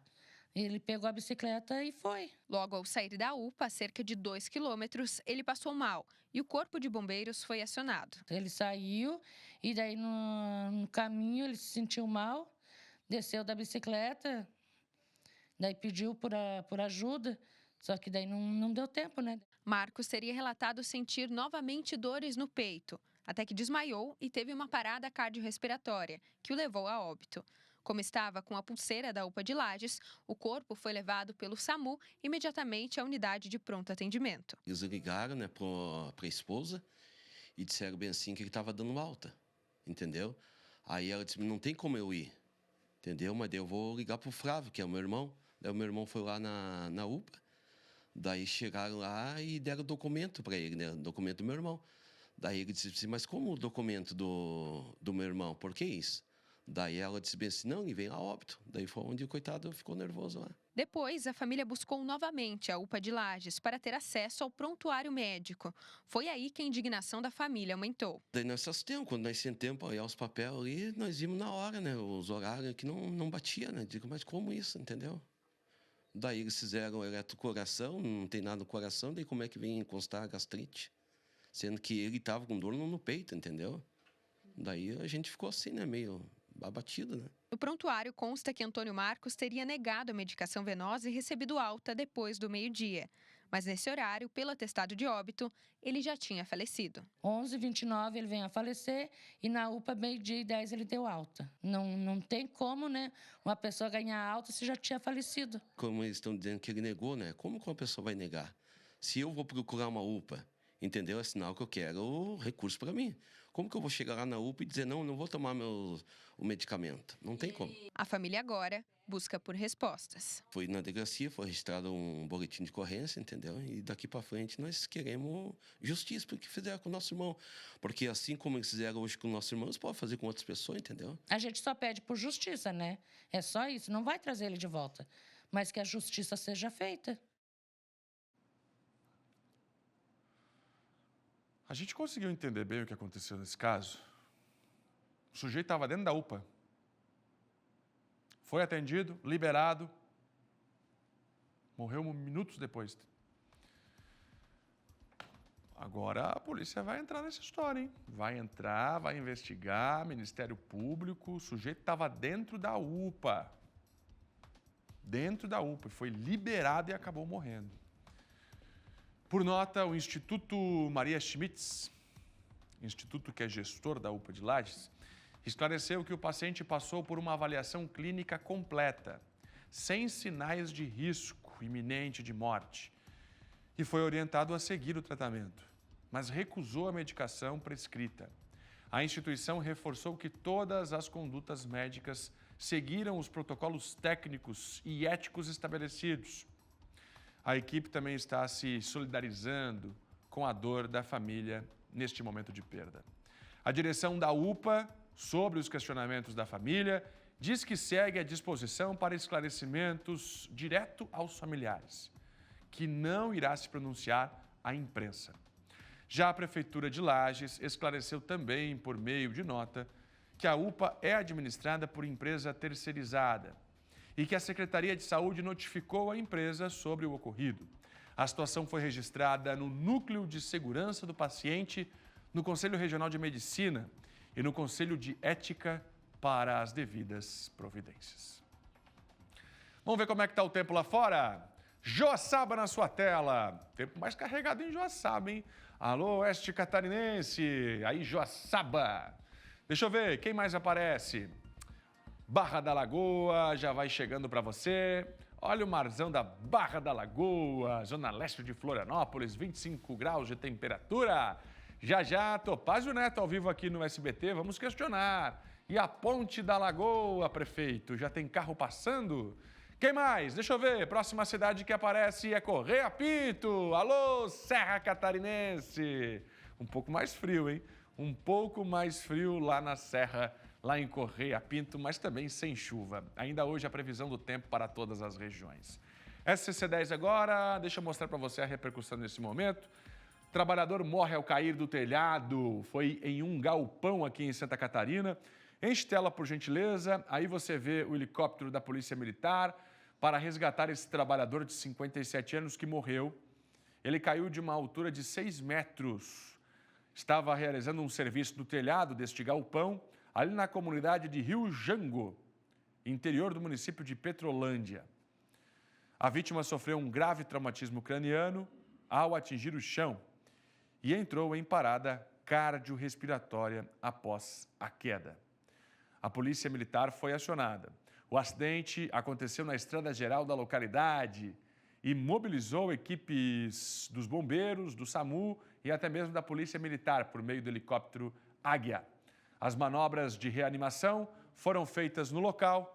Ele pegou a bicicleta e foi. Logo ao sair da UPA, a cerca de 2 quilômetros, ele passou mal e o corpo de bombeiros foi acionado. Ele saiu e daí no caminho ele se sentiu mal, desceu da bicicleta Daí pediu por ajuda, só que daí não deu tempo, né? Marcos teria relatado sentir novamente dores no peito, até que desmaiou e teve uma parada cardiorrespiratória, que o levou a óbito. Como estava com a pulseira da UPA de Lages, o corpo foi levado pelo SAMU imediatamente à unidade de pronto atendimento. Eles ligaram, né, para a esposa e disseram bem assim que ele estava dando alta, entendeu? Aí ela disse, não tem como eu ir, entendeu? Mas daí eu vou ligar para o Flávio, que é o meu irmão. Daí o meu irmão foi lá na UPA, daí chegaram lá e deram o documento para ele, né, o documento do meu irmão. Daí ele disse assim, mas como o documento do meu irmão? Por que isso? Daí ela disse bem assim, não, ele vem a óbito. Daí foi onde o coitado ficou nervoso lá. Depois, a família buscou novamente a UPA de Lages para ter acesso ao prontuário médico. Foi aí que a indignação da família aumentou. Daí nós assistimos, quando nós sentamos para olhar os papéis ali, nós vimos na hora, né, os horários que não batia, né? Digo, mas como isso, entendeu? Daí eles fizeram eletrocoração, não tem nada no coração, daí como é que vem constar a gastrite? Sendo que ele estava com dor no peito, entendeu? Daí a gente ficou assim, né, meio abatido, né? No prontuário consta que Antônio Marcos teria negado a medicação venosa e recebido alta depois do meio-dia. Mas nesse horário, pelo atestado de óbito, ele já tinha falecido. 11h29 ele vem a falecer e na UPA, meio-dia e 10 ele deu alta. Não tem como, né, uma pessoa ganhar alta se já tinha falecido. Como eles estão dizendo que ele negou, né? Como que uma pessoa vai negar? Se eu vou procurar uma UPA, entendeu? É sinal que eu quero recurso para mim. Como que eu vou chegar lá na UPA e dizer, não vou tomar o medicamento? Não tem como. A família agora busca por respostas. Foi na delegacia, foi registrado um boletim de ocorrência, entendeu? E daqui para frente nós queremos justiça pelo que fizeram com o nosso irmão. Porque assim como eles fizeram hoje com o nosso irmão, eles podem fazer com outras pessoas, entendeu? A gente só pede por justiça, né? É só isso, não vai trazer ele de volta. Mas que a justiça seja feita. A gente conseguiu entender bem o que aconteceu nesse caso. O sujeito estava dentro da UPA. Foi atendido, liberado. Morreu minutos depois. Agora a polícia vai entrar nessa história, hein? Vai entrar, vai investigar, Ministério Público. O sujeito estava dentro da UPA. Dentro da UPA. Foi liberado e acabou morrendo. Por nota, o Instituto Maria Schmitz, instituto que é gestor da UPA de Lages, esclareceu que o paciente passou por uma avaliação clínica completa, sem sinais de risco iminente de morte, e foi orientado a seguir o tratamento, mas recusou a medicação prescrita. A instituição reforçou que todas as condutas médicas seguiram os protocolos técnicos e éticos estabelecidos. A equipe também está se solidarizando com a dor da família neste momento de perda. A direção da UPA, sobre os questionamentos da família, diz que segue à disposição para esclarecimentos direto aos familiares, que não irá se pronunciar à imprensa. Já a Prefeitura de Lages esclareceu também, por meio de nota, que a UPA é administrada por empresa terceirizada e que a Secretaria de Saúde notificou a empresa sobre o ocorrido. A situação foi registrada no Núcleo de Segurança do Paciente, no Conselho Regional de Medicina e no Conselho de Ética para as devidas providências. Vamos ver como é que está o tempo lá fora? Joaçaba na sua tela. Tempo mais carregado em Joaçaba, hein? Alô, Oeste Catarinense. Aí, Joaçaba. Deixa eu ver, quem mais aparece? Barra da Lagoa, já vai chegando para você. Olha o marzão da Barra da Lagoa, zona leste de Florianópolis, 25 graus de temperatura. Já, Topázio Neto ao vivo aqui no SBT, vamos questionar. E a Ponte da Lagoa, prefeito, já tem carro passando? Quem mais? Deixa eu ver, próxima cidade que aparece é Correia Pinto. Alô, Serra Catarinense. Um pouco mais frio, hein? Um pouco mais frio lá na Serra, lá em Correia Pinto, mas também sem chuva. Ainda hoje a previsão do tempo para todas as regiões. SCC10 agora, deixa eu mostrar para você a repercussão nesse momento. Trabalhador morre ao cair do telhado, foi em um galpão aqui em Santa Catarina. Enche tela, por gentileza, aí você vê o helicóptero da Polícia Militar para resgatar esse trabalhador de 57 anos que morreu. Ele caiu de uma altura de 6 metros. Estava realizando um serviço no telhado deste galpão, ali na comunidade de Rio Jango, interior do município de Petrolândia. A vítima sofreu um grave traumatismo craniano ao atingir o chão e entrou em parada cardiorrespiratória após a queda. A polícia militar foi acionada. O acidente aconteceu na estrada geral da localidade e mobilizou equipes dos bombeiros, do SAMU e até mesmo da polícia militar por meio do helicóptero Águia. As manobras de reanimação foram feitas no local,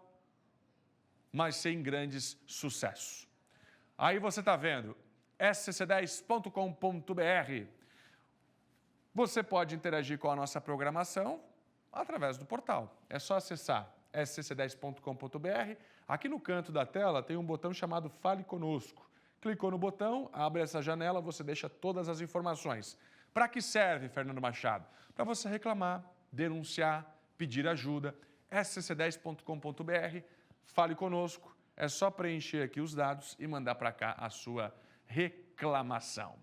mas sem grandes sucessos. Aí você está vendo, scc10.com.br. Você pode interagir com a nossa programação através do portal. É só acessar scc10.com.br. Aqui no canto da tela tem um botão chamado Fale Conosco. Clicou no botão, abre essa janela, você deixa todas as informações. Para que serve, Fernando Machado? Para você reclamar, denunciar, pedir ajuda. scc10.com.br, Fale Conosco. É só preencher aqui os dados e mandar para cá a sua reclamação.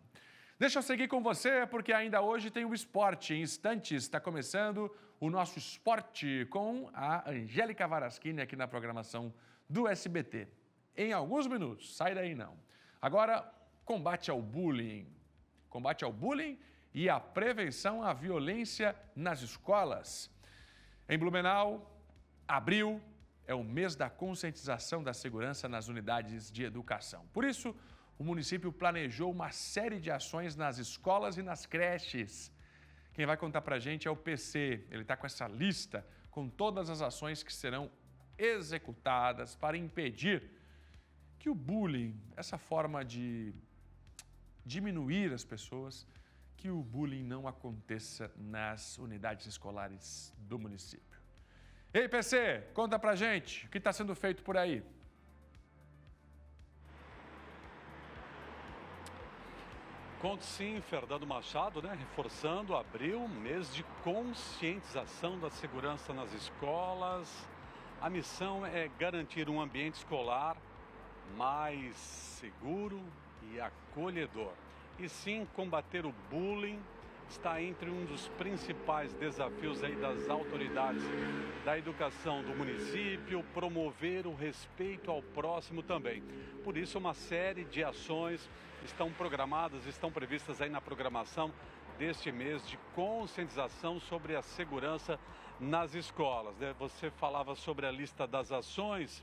Deixa eu seguir com você, porque ainda hoje tem o esporte. Em instantes está começando o nosso esporte com a Angélica Varaschini aqui na programação do SBT. Em alguns minutos, sai daí não. Agora, combate ao bullying. Combate ao bullying e a prevenção à violência nas escolas. Em Blumenau, abril é o mês da conscientização da segurança nas unidades de educação. Por isso, o município planejou uma série de ações nas escolas e nas creches. Quem vai contar para a gente é o PC. Ele está com essa lista com todas as ações que serão executadas para impedir que o bullying, essa forma de diminuir as pessoas, que o bullying não aconteça nas unidades escolares do município. Ei, PC, conta pra gente o que está sendo feito por aí. Conto sim, Fernando Machado, reforçando, abril, mês de conscientização da segurança nas escolas. A missão é garantir um ambiente escolar mais seguro e acolhedor. E sim, combater o bullying está entre um dos principais desafios aí das autoridades da educação do município, promover o respeito ao próximo também. Por isso, uma série de ações estão programadas, estão previstas aí na programação deste mês de conscientização sobre a segurança nas escolas. Você falava sobre a lista das ações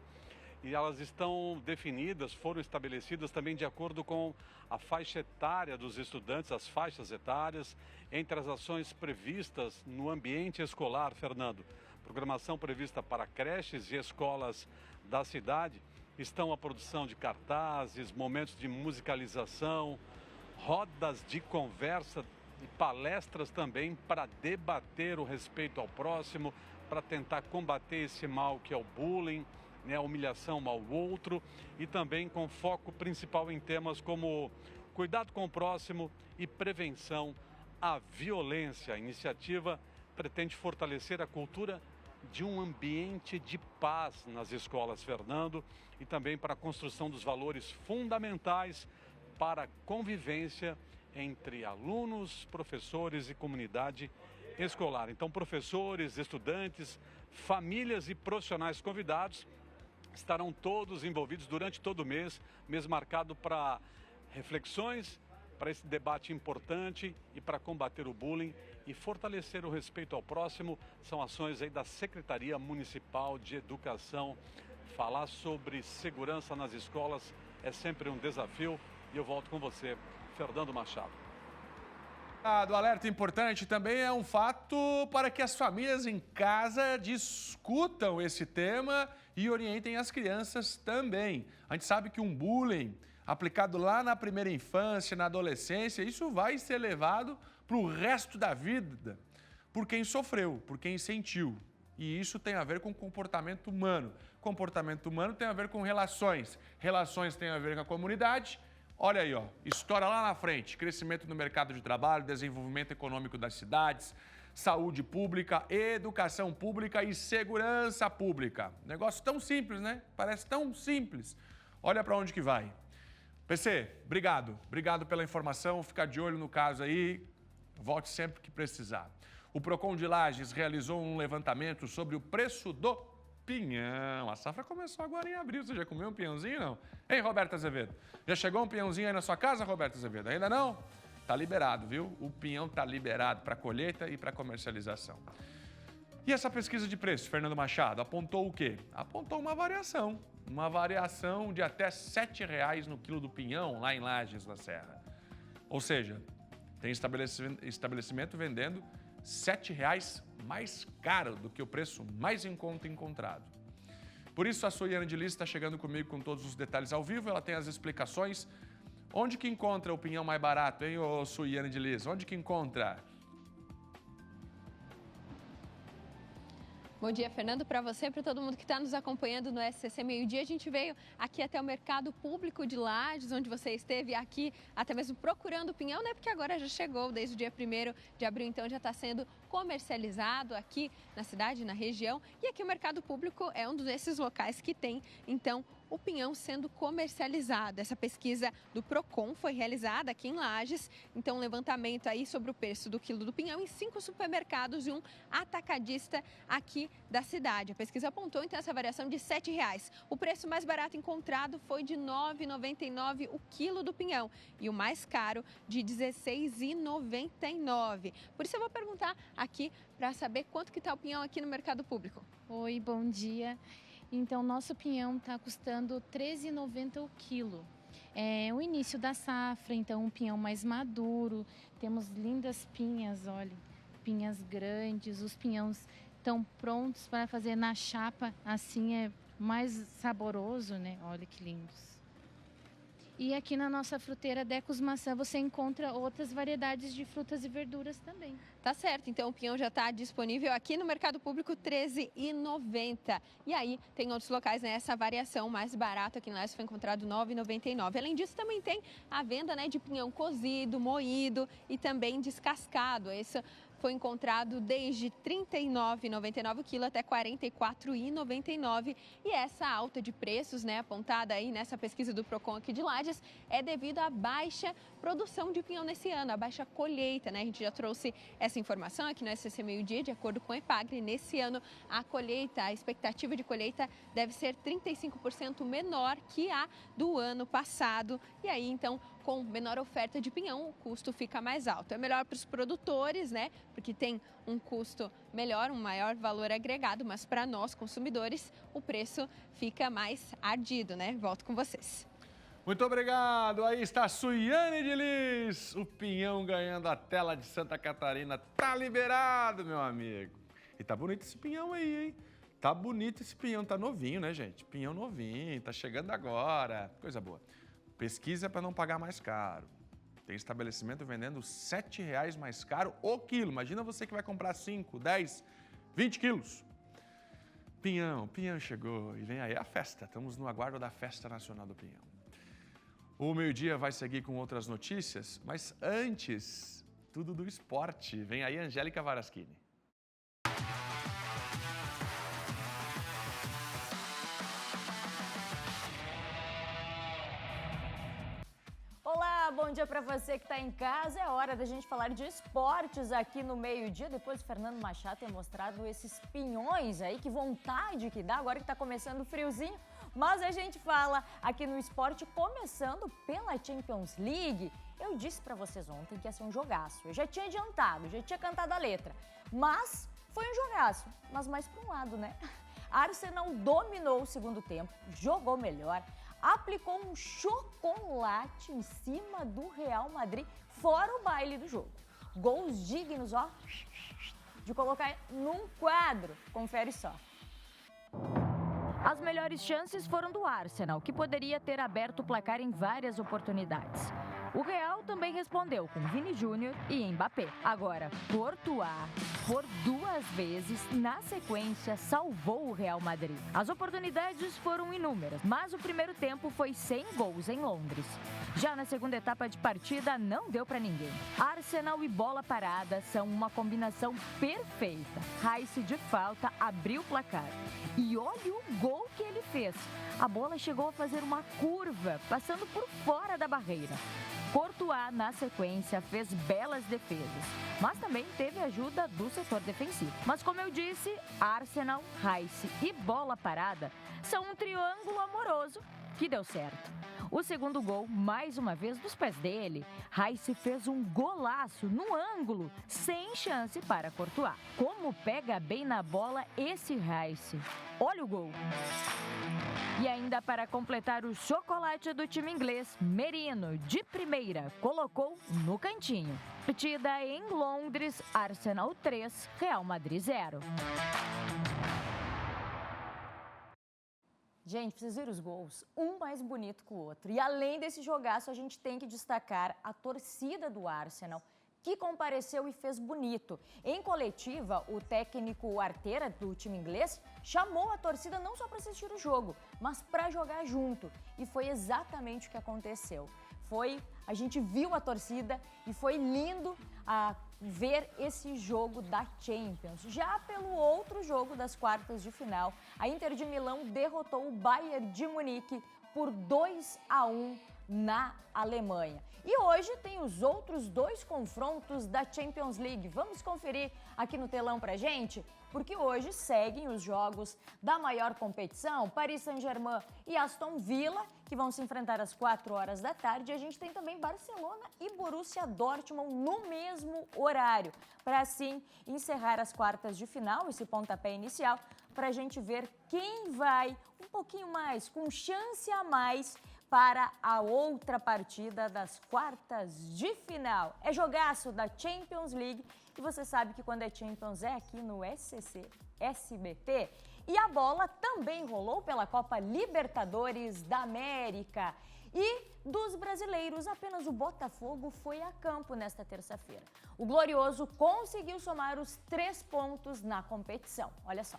e elas estão definidas, foram estabelecidas também de acordo com a faixa etária dos estudantes, as faixas etárias, entre as ações previstas no ambiente escolar, Fernando. Programação prevista para creches e escolas da cidade estão a produção de cartazes, momentos de musicalização, rodas de conversa e palestras também para debater o respeito ao próximo, para tentar combater esse mal que é o bullying, a humilhação ao outro, e também com foco principal em temas como cuidado com o próximo e prevenção à violência. A iniciativa pretende fortalecer a cultura de um ambiente de paz nas escolas, Fernando, e também para a construção dos valores fundamentais para a convivência entre alunos, professores e comunidade escolar. Então, professores, estudantes, famílias e profissionais convidados estarão todos envolvidos durante todo o mês marcado para reflexões, para esse debate importante e para combater o bullying e fortalecer o respeito ao próximo. São ações aí da Secretaria Municipal de Educação. Falar sobre segurança nas escolas é sempre um desafio e eu volto com você, Fernando Machado. Do alerta importante também é um fato para que as famílias em casa discutam esse tema e orientem as crianças também. A gente sabe que um bullying aplicado lá na primeira infância, na adolescência, isso vai ser levado para o resto da vida por quem sofreu, por quem sentiu. E isso tem a ver com comportamento humano. Comportamento humano tem a ver com relações. Relações tem a ver com a comunidade. Olha aí, história lá na frente, crescimento no mercado de trabalho, desenvolvimento econômico das cidades, saúde pública, educação pública e segurança pública. Negócio tão simples, né? Parece tão simples. Olha para onde que vai. PC, obrigado. Obrigado pela informação, fica de olho no caso aí, volte sempre que precisar. O Procon de Lages realizou um levantamento sobre o preço do Pinhão. A safra começou agora em abril. Você já comeu um pinhãozinho, não? Hein, Roberto Azevedo? Já chegou um pinhãozinho aí na sua casa, Roberto Azevedo? Ainda não? Tá liberado, viu? O pinhão tá liberado para colheita e para comercialização. E essa pesquisa de preço, Fernando Machado, apontou o quê? Apontou uma variação de até R$ 7,00 no quilo do pinhão lá em Lages da Serra. Ou seja, tem estabelecimento vendendo R$ 7,00 mais caro do que o preço mais em conta encontrado. Por isso, a Suiane de Lis está chegando comigo com todos os detalhes ao vivo, ela tem as explicações. Onde que encontra o pinhão mais barato, hein, ô Suiane de Lis? Onde que encontra? Bom dia, Fernando, para você, para todo mundo que está nos acompanhando no SCC Meio-Dia. A gente veio aqui até o Mercado Público de Lages, onde você esteve aqui até mesmo procurando o pinhão, né? Porque agora já chegou, desde o dia 1º de abril, então já está sendo comercializado aqui na cidade, na região. E aqui o Mercado Público é um desses locais que tem, então, o pinhão sendo comercializado. Essa pesquisa do Procon foi realizada aqui em Lages, então um levantamento aí sobre o preço do quilo do pinhão em 5 supermercados e um atacadista aqui da cidade. A pesquisa apontou então essa variação de R$ 7,00. O preço mais barato encontrado foi de R$ 9,99 o quilo do pinhão e o mais caro de R$ 16,99. Por isso eu vou perguntar aqui para saber quanto que está o pinhão aqui no Mercado Público. Oi, bom dia. Então, nosso pinhão está custando R$ 13,90 o quilo. É o início da safra, então um pinhão mais maduro. Temos lindas pinhas, olha, pinhas grandes. Os pinhões estão prontos para fazer na chapa, assim é mais saboroso, né? Olha que lindos. E aqui na nossa fruteira Decos Maçã você encontra outras variedades de frutas e verduras também. Tá certo, então o pinhão já está disponível aqui no Mercado Público R$ 13,90. E aí tem outros locais, né? Essa variação mais barata aqui em Lages foi encontrado R$ 9,99. Além disso, também tem a venda, né, de pinhão cozido, moído e também descascado. Esse foi encontrado desde R$ 39,99 o quilo até R$ 44,99. E essa alta de preços, né, apontada aí nessa pesquisa do Procon aqui de Lages, é devido à baixa produção de pinhão nesse ano, a baixa colheita, né? A gente já trouxe essa informação aqui no SCC Meio-Dia, de acordo com o EPAGRE. Nesse ano, a colheita, a expectativa de colheita deve ser 35% menor que a do ano passado. E aí, então, com menor oferta de pinhão, o custo fica mais alto. É melhor para os produtores, né? Porque tem um custo melhor, um maior valor agregado, mas para nós, consumidores, o preço fica mais ardido, né? Volto com vocês. Muito obrigado. Aí está a Suiane de Lis. O pinhão ganhando a tela de Santa Catarina. Tá liberado, meu amigo. E tá bonito esse pinhão aí, hein? Tá bonito esse pinhão. Tá novinho, né, gente? Pinhão novinho. Tá chegando agora. Coisa boa. Pesquisa para não pagar mais caro. Tem estabelecimento vendendo R$ 7,00 mais caro o quilo. Imagina você que vai comprar 5, 10, 20 quilos. Pinhão chegou. E vem aí a festa. Estamos no aguardo da Festa Nacional do Pinhão. O Meio-Dia vai seguir com outras notícias, mas antes, tudo do esporte. Vem aí Angélica Varaschini. Olá, bom dia para você que está em casa. É hora da gente falar de esportes aqui no Meio-Dia. Depois o Fernando Machado ter mostrado esses pinhões aí, que vontade que dá agora que está começando o friozinho. Mas a gente fala aqui no esporte, começando pela Champions League. Eu disse para vocês ontem que ia ser um jogaço. Eu já tinha adiantado, já tinha cantado a letra. Mas foi um jogaço, mas mais para um lado, né? Arsenal dominou o segundo tempo, jogou melhor, aplicou um chocolate em cima do Real Madrid, fora o baile do jogo. Gols dignos, ó, de colocar num quadro. Confere só. As melhores chances foram do Arsenal, que poderia ter aberto o placar em várias oportunidades. O Real também respondeu com Vini Júnior e Mbappé. Agora, Courtois, por 2 vezes, na sequência, salvou o Real Madrid. As oportunidades foram inúmeras, mas o primeiro tempo foi sem gols em Londres. Já na segunda etapa de partida, não deu para ninguém. Arsenal e bola parada são uma combinação perfeita. Rice de falta abriu o placar. E olha o gol que ele fez. A bola chegou a fazer uma curva, passando por fora da barreira. Courtois, na sequência, fez belas defesas, mas também teve ajuda do setor defensivo. Mas como eu disse, Arsenal, Rice e bola parada são um triângulo amoroso que deu certo. O segundo gol, mais uma vez, dos pés dele. Rice fez um golaço no ângulo, sem chance para Courtois. Como pega bem na bola esse Rice. Olha o gol. E ainda para completar o chocolate do time inglês, Merino, de primeira, colocou no cantinho. Partida em Londres, Arsenal 3, Real Madrid 0. Gente, vocês viram os gols? Um mais bonito que o outro. E além desse jogaço, a gente tem que destacar a torcida do Arsenal, que compareceu e fez bonito. Em coletiva, o técnico Arteta, do time inglês, chamou a torcida não só para assistir o jogo, mas para jogar junto. E foi exatamente o que aconteceu. A gente viu a torcida e foi lindo ver esse jogo da Champions. Já pelo outro jogo das quartas de final, a Inter de Milão derrotou o Bayern de Munique por 2-1 na Alemanha. E hoje tem os outros 2 confrontos da Champions League. Vamos conferir aqui no telão pra gente? Porque hoje seguem os jogos da maior competição, Paris Saint-Germain e Aston Villa, que vão se enfrentar às 4 horas da tarde. E a gente tem também Barcelona e Borussia Dortmund no mesmo horário, para assim encerrar as quartas de final, esse pontapé inicial, para a gente ver quem vai um pouquinho mais, com chance a mais, para a outra partida das quartas de final. É jogaço da Champions League e você sabe que quando é Champions é aqui no SCC SBT. E a bola também rolou pela Copa Libertadores da América. E dos brasileiros, apenas o Botafogo foi a campo nesta terça-feira. O Glorioso conseguiu somar os 3 pontos na competição. Olha só.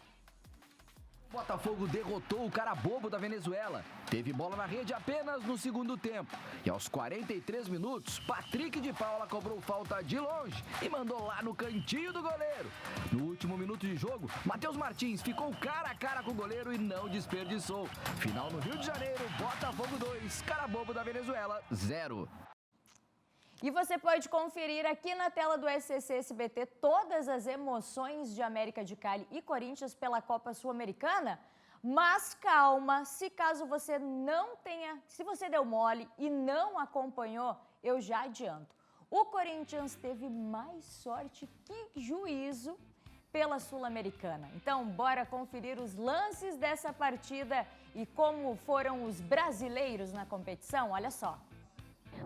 Botafogo derrotou o cara bobo da Venezuela. Teve bola na rede apenas no segundo tempo. E aos 43 minutos, Patrick de Paula cobrou falta de longe e mandou lá no cantinho do goleiro. No último minuto de jogo, Matheus Martins ficou cara a cara com o goleiro e não desperdiçou. Final no Rio de Janeiro, Botafogo 2, cara bobo da Venezuela 0. E você pode conferir aqui na tela do SCC SBT todas as emoções de América de Cali e Corinthians pela Copa Sul-Americana. Mas calma, se você deu mole e não acompanhou, eu já adianto. O Corinthians teve mais sorte que juízo pela Sul-Americana. Então, bora conferir os lances dessa partida e como foram os brasileiros na competição. Olha só.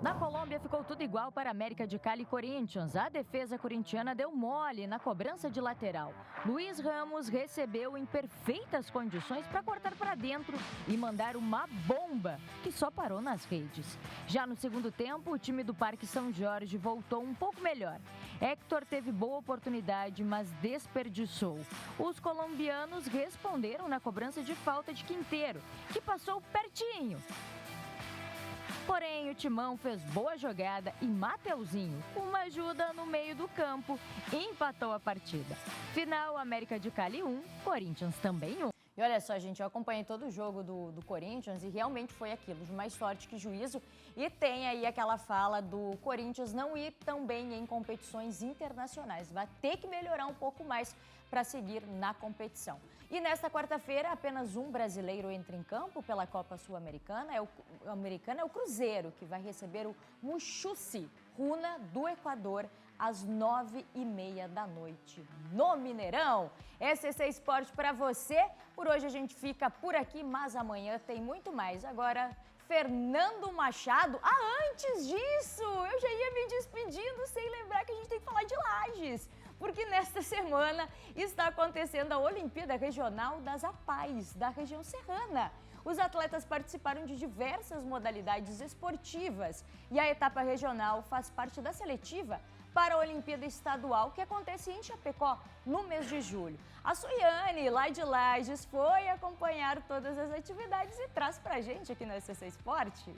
Na Colômbia ficou tudo igual para América de Cali e Corinthians. A defesa corintiana deu mole na cobrança de lateral. Luiz Ramos recebeu em perfeitas condições para cortar para dentro e mandar uma bomba que só parou nas redes. Já no segundo tempo, o time do Parque São Jorge voltou um pouco melhor. Héctor teve boa oportunidade, mas desperdiçou. Os colombianos responderam na cobrança de falta de Quinteiro, que passou pertinho. Porém, o Timão fez boa jogada e Mateuzinho, com uma ajuda no meio do campo, empatou a partida. Final, América de Cali 1, Corinthians também 1. E olha só, gente, eu acompanhei todo o jogo do Corinthians e realmente foi aquilo, de mais sorte que juízo. E tem aí aquela fala do Corinthians não ir tão bem em competições internacionais. Vai ter que melhorar um pouco mais para seguir na competição. E nesta quarta-feira, apenas um brasileiro entra em campo pela Copa Sul-Americana. É o Cruzeiro, que vai receber o Muxuci, Runa do Equador, às 9h30 da noite, no Mineirão. SCC Esporte para você. Por hoje a gente fica por aqui, mas amanhã tem muito mais. Agora, Fernando Machado. Antes disso, eu já ia me despedindo sem lembrar que a gente tem que falar de Lages. Porque nesta semana está acontecendo a Olimpíada Regional das APAES, da região serrana. Os atletas participaram de diversas modalidades esportivas e a etapa regional faz parte da seletiva para a Olimpíada Estadual, que acontece em Chapecó, no mês de julho. A Suiane, lá de Lages, foi acompanhar todas as atividades e traz pra gente aqui no SCC Esporte.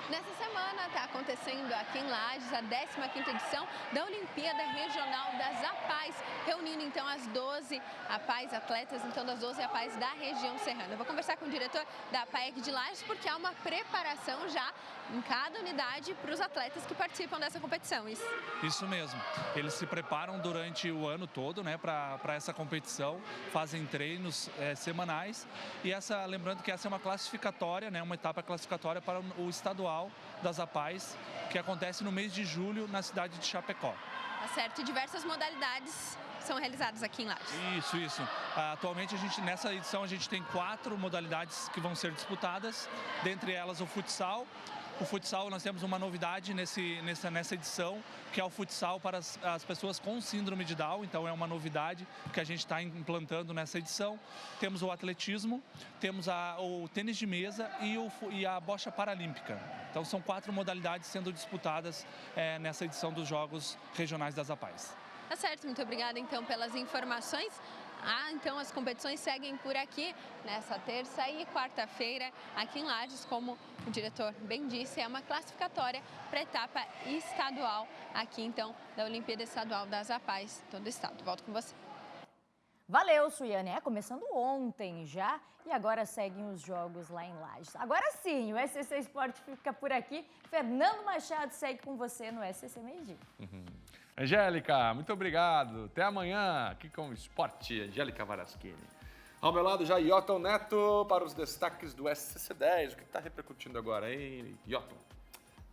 Nessa semana está acontecendo aqui em Lages a 15ª edição da Olimpíada Regional das APAES, reunindo então as 12 APAES, atletas então das 12 APAES da região serrana. Eu vou conversar com o diretor da APAEC de Lages porque há uma preparação já em cada unidade para os atletas que participam dessa competição. Isso mesmo. Eles se preparam durante o ano todo, né, para essa competição, fazem treinos semanais e lembrando que essa é uma classificatória, né, uma etapa classificatória para o estadual das APAES, que acontece no mês de julho na cidade de Chapecó. Tá certo, e diversas modalidades são realizadas aqui em Lages. Isso. Atualmente, nessa edição, a gente tem 4 modalidades que vão ser disputadas, dentre elas o futsal. O futsal, nós temos uma novidade nessa edição, que é o futsal para as pessoas com síndrome de Down. Então, é uma novidade que a gente está implantando nessa edição. Temos o atletismo, temos o tênis de mesa e a bocha paralímpica. Então, são 4 modalidades sendo disputadas nessa edição dos Jogos Regionais das APAES. Tá certo, muito obrigada então pelas informações. Então as competições seguem por aqui nessa terça e quarta-feira aqui em Lages, como o diretor bem disse, é uma classificatória para a etapa estadual aqui então da Olimpíada Estadual das APAES, todo o estado. Volto com você. Valeu, Suiane. Começando ontem já e agora seguem os jogos lá em Lages. Agora sim, o SCC Esporte fica por aqui. Fernando Machado segue com você no SCC Meio-Dia. Angélica, muito obrigado. Até amanhã aqui com o Esporte. Angélica Varaschini. Ao meu lado já Yoton Neto para os destaques do SCC10. O que está repercutindo agora, hein, Yoton?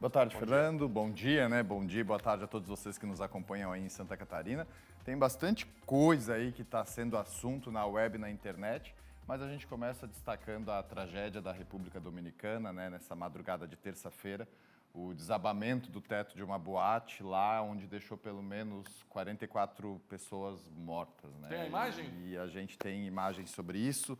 Boa tarde, Fernando. Bom dia, né? Bom dia, boa tarde a todos vocês que nos acompanham aí em Santa Catarina. Tem bastante coisa aí que está sendo assunto na web e na internet, mas a gente começa destacando a tragédia da República Dominicana, né? Nessa madrugada de terça-feira, o desabamento do teto de uma boate lá, onde deixou pelo menos 44 pessoas mortas, né? Tem a imagem? E a gente tem imagens sobre isso.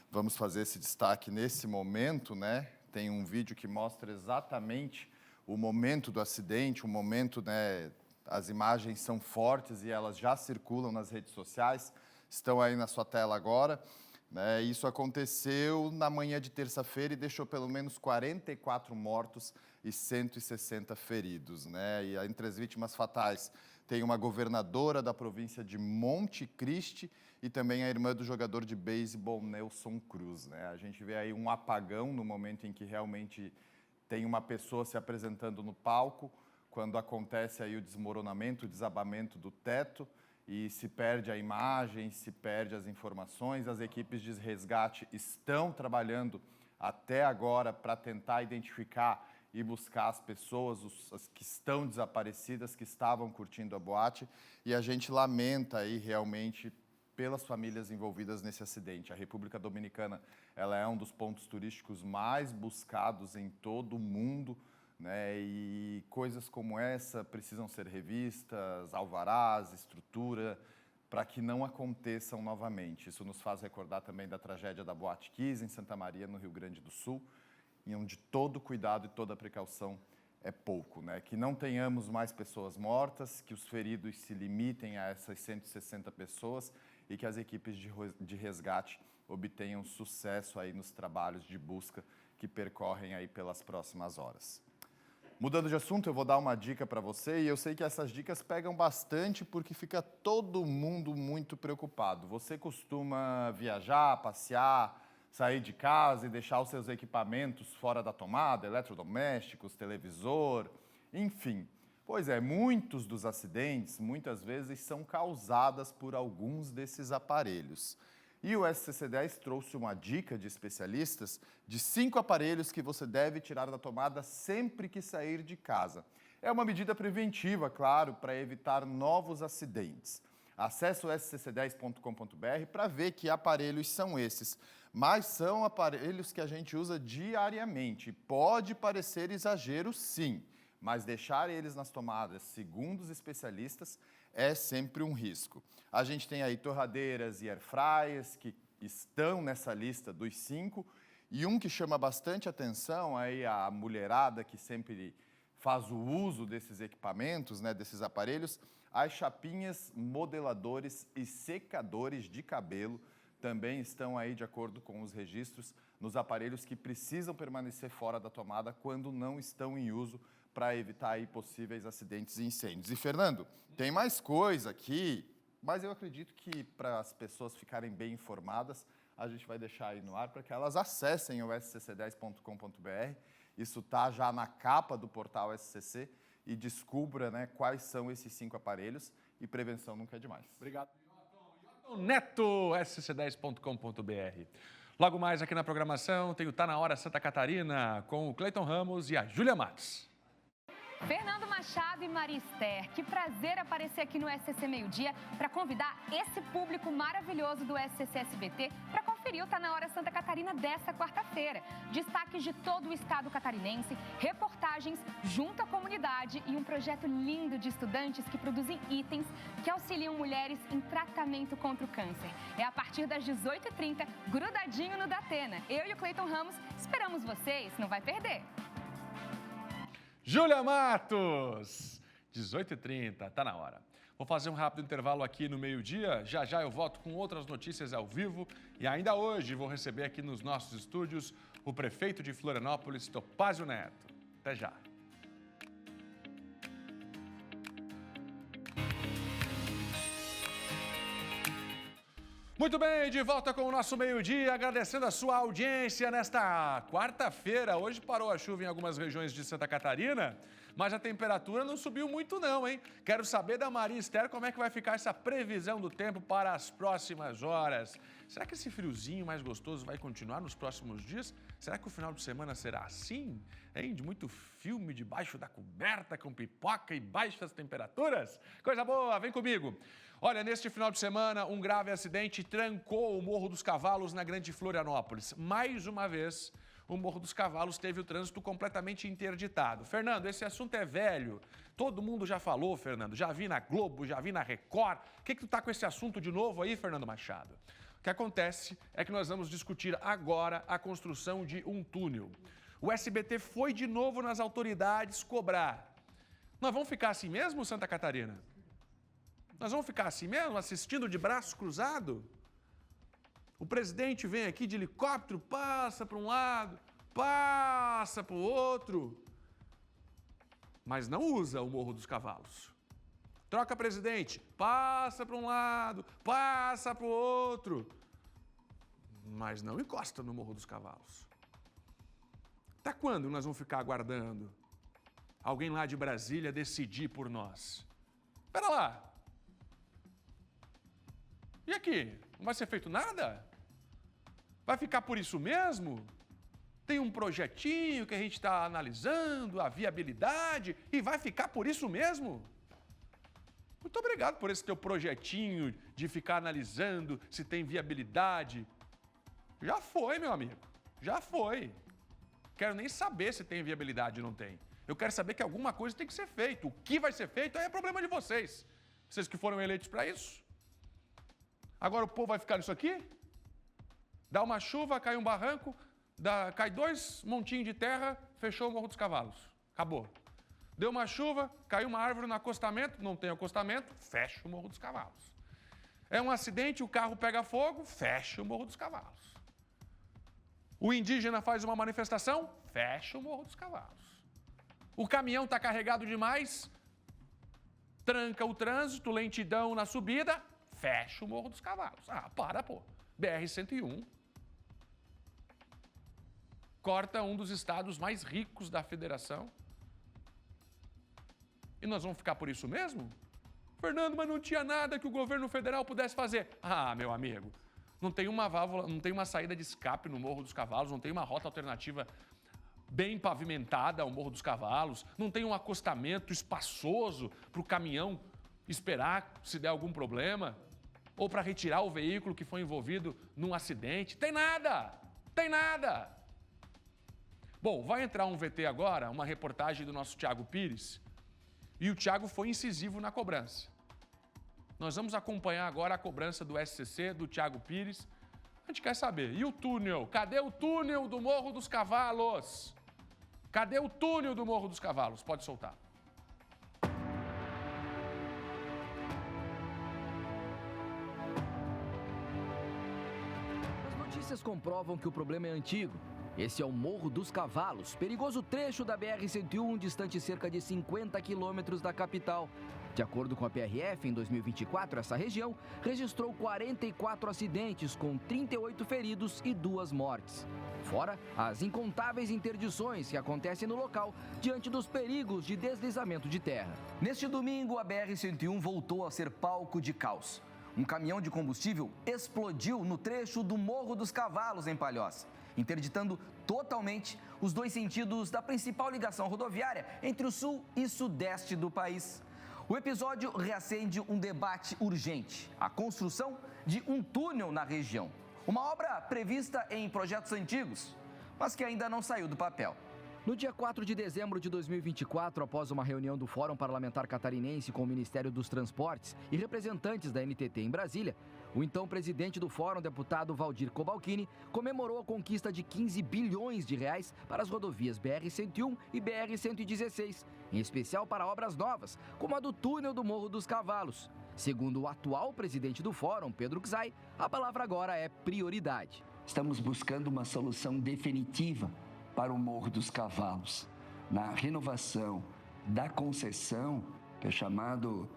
Vamos fazer esse destaque nesse momento, né? Tem um vídeo que mostra exatamente o momento do acidente, o momento, né? As imagens são fortes e elas já circulam nas redes sociais, estão aí na sua tela agora. Né? Isso aconteceu na manhã de terça-feira e deixou pelo menos 44 mortos e 160 feridos. Né? E entre as vítimas fatais tem uma governadora da província de Monte Cristi e também a irmã do jogador de beisebol Nelson Cruz. Né? A gente vê aí um apagão no momento em que realmente tem uma pessoa se apresentando no palco, quando acontece aí o desmoronamento, o desabamento do teto e se perde a imagem, se perde as informações. As equipes de resgate estão trabalhando até agora para tentar identificar e buscar as pessoas as que estão desaparecidas, que estavam curtindo a boate. E a gente lamenta aí realmente pelas famílias envolvidas nesse acidente. A República Dominicana, ela é um dos pontos turísticos mais buscados em todo o mundo, né? E coisas como essa precisam ser revistas, alvarás, estrutura, para que não aconteçam novamente. Isso nos faz recordar também da tragédia da Boate Kiss, em Santa Maria, no Rio Grande do Sul, em onde todo cuidado e toda precaução é pouco, né? Que não tenhamos mais pessoas mortas, que os feridos se limitem a essas 160 pessoas e que as equipes de resgate obtenham sucesso aí nos trabalhos de busca que percorrem aí pelas próximas horas. Mudando de assunto, eu vou dar uma dica para você e eu sei que essas dicas pegam bastante porque fica todo mundo muito preocupado. Você costuma viajar, passear, sair de casa e deixar os seus equipamentos fora da tomada, eletrodomésticos, televisor, enfim. Pois é, muitos dos acidentes, muitas vezes, são causados por alguns desses aparelhos. E o SCC10 trouxe uma dica de especialistas de 5 aparelhos que você deve tirar da tomada sempre que sair de casa. É uma medida preventiva, claro, para evitar novos acidentes. Acesse o scc10.com.br para ver que aparelhos são esses. Mas são aparelhos que a gente usa diariamente. Pode parecer exagero, sim, mas deixar eles nas tomadas, segundo os especialistas, é sempre um risco. A gente tem aí torradeiras e airfryers que estão nessa lista dos 5 e um que chama bastante atenção aí a mulherada que sempre faz o uso desses equipamentos, né, desses aparelhos, as chapinhas, modeladores e secadores de cabelo também estão aí de acordo com os registros nos aparelhos que precisam permanecer fora da tomada quando não estão em uso, para evitar aí possíveis acidentes e incêndios. E, Fernando, tem mais coisa aqui, mas eu acredito que para as pessoas ficarem bem informadas, a gente vai deixar aí no ar para que elas acessem o scc10.com.br. Isso está já na capa do portal SCC e descubra, né, quais são esses 5 aparelhos, e prevenção nunca é demais. Obrigado. Neto, scc10.com.br. Logo mais aqui na programação tem o Tá Na Hora Santa Catarina com o Cleiton Ramos e a Júlia Matos. Fernando Machado e Maria Esther, que prazer aparecer aqui no SCC Meio-Dia para convidar esse público maravilhoso do SCC SBT para conferir o Tá Na Hora Santa Catarina desta quarta-feira. Destaques de todo o estado catarinense, reportagens junto à comunidade e um projeto lindo de estudantes que produzem itens que auxiliam mulheres em tratamento contra o câncer. É a partir das 18h30, grudadinho no Datena. Eu e o Cleiton Ramos esperamos vocês, não vai perder! Júlia Matos, 18h30, tá na hora. Vou fazer um rápido intervalo aqui no meio-dia, já já eu volto com outras notícias ao vivo e ainda hoje vou receber aqui nos nossos estúdios o prefeito de Florianópolis, Topázio Neto. Até já. Muito bem, de volta com o nosso meio-dia, agradecendo a sua audiência nesta quarta-feira. Hoje parou a chuva em algumas regiões de Santa Catarina, mas a temperatura não subiu muito não, hein? Quero saber da Maria Esther como é que vai ficar essa previsão do tempo para as próximas horas. Será que esse friozinho mais gostoso vai continuar nos próximos dias? Será que o final de semana será assim? Hein? De muito filme debaixo da coberta, com pipoca e baixas temperaturas? Coisa boa, vem comigo. Olha, neste final de semana, um grave acidente trancou o Morro dos Cavalos na Grande Florianópolis. Mais uma vez, o Morro dos Cavalos teve o trânsito completamente interditado. Fernando, esse assunto é velho. Todo mundo já falou, Fernando. Já vi na Globo, já vi na Record. O que tu tá com esse assunto de novo aí, Fernando Machado? O que acontece é que nós vamos discutir agora a construção de um túnel. O SBT foi de novo nas autoridades cobrar. Nós vamos ficar assim mesmo, Santa Catarina? Nós vamos ficar assim mesmo, assistindo de braço cruzado? O presidente vem aqui de helicóptero, passa para um lado, passa para o outro, mas não usa o Morro dos Cavalos. Troca presidente, passa para um lado, passa para o outro, mas não encosta no Morro dos Cavalos. Até quando nós vamos ficar aguardando alguém lá de Brasília decidir por nós? Espera lá. E aqui? Não vai ser feito nada? Vai ficar por isso mesmo? Tem um projetinho que a gente está analisando, a viabilidade, e vai ficar por isso mesmo? Muito obrigado por esse teu projetinho de ficar analisando se tem viabilidade. Já foi, meu amigo, já foi. Quero nem saber se tem viabilidade ou não tem. Eu quero saber que alguma coisa tem que ser feita. O que vai ser feito aí é problema de vocês. Vocês que foram eleitos para isso. Agora o povo vai ficar nisso aqui? Dá uma chuva, cai um barranco, cai 2 montinhos de terra, fechou o Morro dos Cavalos. Acabou. Deu uma chuva, caiu uma árvore no acostamento, não tem acostamento, fecha o Morro dos Cavalos. É um acidente, o carro pega fogo, fecha o Morro dos Cavalos. O indígena faz uma manifestação, fecha o Morro dos Cavalos. O caminhão está carregado demais, tranca o trânsito, lentidão na subida, fecha o Morro dos Cavalos. Ah, para, pô. BR-101. Corta um dos estados mais ricos da federação. E nós vamos ficar por isso mesmo? Fernando, mas não tinha nada que o governo federal pudesse fazer. Ah, meu amigo, não tem uma válvula, não tem uma saída de escape no Morro dos Cavalos, não tem uma rota alternativa bem pavimentada ao Morro dos Cavalos, não tem um acostamento espaçoso para o caminhão esperar se der algum problema, ou para retirar o veículo que foi envolvido num acidente. Tem nada! Tem nada! Bom, vai entrar um VT agora, uma reportagem do nosso Thiago Pires, e o Thiago foi incisivo na cobrança. Nós vamos acompanhar agora a cobrança do SCC, do Thiago Pires. A gente quer saber, e o túnel? Cadê o túnel do Morro dos Cavalos? Cadê o túnel do Morro dos Cavalos? Pode soltar. Evidências comprovam que o problema é antigo. Esse é o Morro dos Cavalos, perigoso trecho da BR-101, distante cerca de 50 quilômetros da capital. De acordo com a PRF, em 2024, essa região registrou 44 acidentes, com 38 feridos e 2 mortes. Fora as incontáveis interdições que acontecem no local diante dos perigos de deslizamento de terra. Neste domingo, a BR-101 voltou a ser palco de caos. Um caminhão de combustível explodiu no trecho do Morro dos Cavalos, em Palhoça, interditando totalmente os 2 sentidos da principal ligação rodoviária entre o sul e sudeste do país. O episódio reacende um debate urgente: a construção de um túnel na região. Uma obra prevista em projetos antigos, mas que ainda não saiu do papel. No dia 4 de dezembro de 2024, após uma reunião do Fórum Parlamentar Catarinense com o Ministério dos Transportes e representantes da NTT em Brasília, o então presidente do Fórum, deputado Valdir Cobalcini, comemorou a conquista de 15 bilhões de reais para as rodovias BR-101 e BR-116, em especial para obras novas, como a do túnel do Morro dos Cavalos. Segundo o atual presidente do Fórum, Pedro Czai, a palavra agora é prioridade. Estamos buscando uma solução definitiva para o Morro dos Cavalos. Na renovação da concessão, que é chamado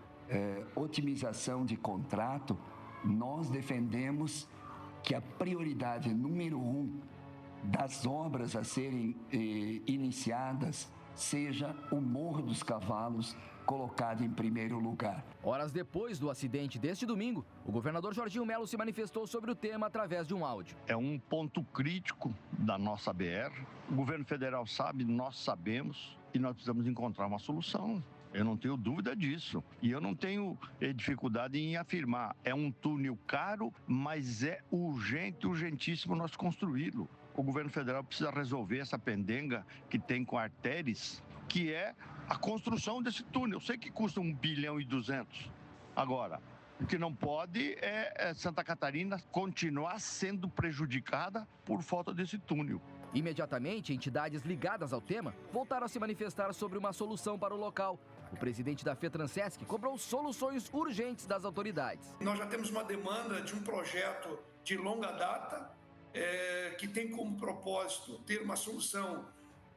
otimização de contrato, nós defendemos que a prioridade número 1 das obras a serem iniciadas seja o Morro dos Cavalos, colocado em primeiro lugar. Horas depois do acidente deste domingo, o governador Jorginho Melo se manifestou sobre o tema através de um áudio. É um ponto crítico da nossa BR. O governo federal sabe, nós sabemos, e nós precisamos encontrar uma solução. Eu não tenho dúvida disso. E eu não tenho dificuldade em afirmar. É um túnel caro, mas é urgente, urgentíssimo nós construí-lo. O governo federal precisa resolver essa pendenga que tem com a Artéries, que é a construção desse túnel. Eu sei que custa 1,2 bilhão. Agora, o que não pode é Santa Catarina continuar sendo prejudicada por falta desse túnel. Imediatamente, entidades ligadas ao tema voltaram a se manifestar sobre uma solução para o local. O presidente da FETransesc cobrou soluções urgentes das autoridades. Nós já temos uma demanda de um projeto de longa data, que tem como propósito ter uma solução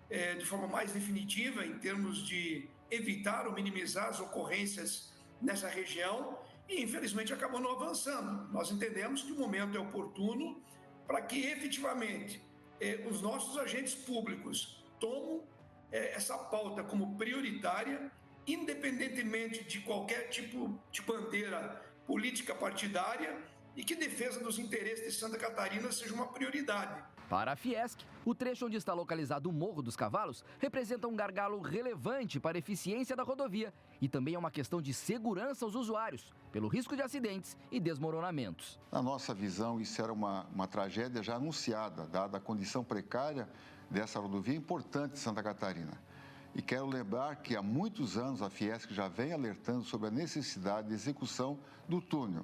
de forma mais definitiva em termos de evitar ou minimizar as ocorrências nessa região e, infelizmente, acabou não avançando. Nós entendemos que o momento é oportuno para que, efetivamente, os nossos agentes públicos tomem essa pauta como prioritária, independentemente de qualquer tipo de bandeira política partidária, e que a defesa dos interesses de Santa Catarina seja uma prioridade. Para a Fiesc, o trecho onde está localizado o Morro dos Cavalos representa um gargalo relevante para a eficiência da rodovia e também é uma questão de segurança aos usuários, pelo risco de acidentes e desmoronamentos. Na nossa visão, isso era uma tragédia já anunciada, dada a condição precária dessa rodovia importante de Santa Catarina. E quero lembrar que há muitos anos a Fiesc já vem alertando sobre a necessidade de execução do túnel.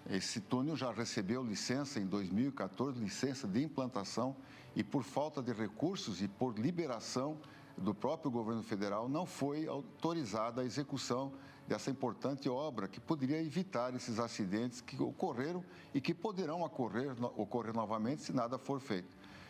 Esse túnel já recebeu licença em 2014, licença de implantação, e por falta de recursos e por liberação do próprio governo federal, não foi autorizada a execução dessa importante obra que poderia evitar esses acidentes que ocorreram e que poderão ocorrer novamente se nada for feito.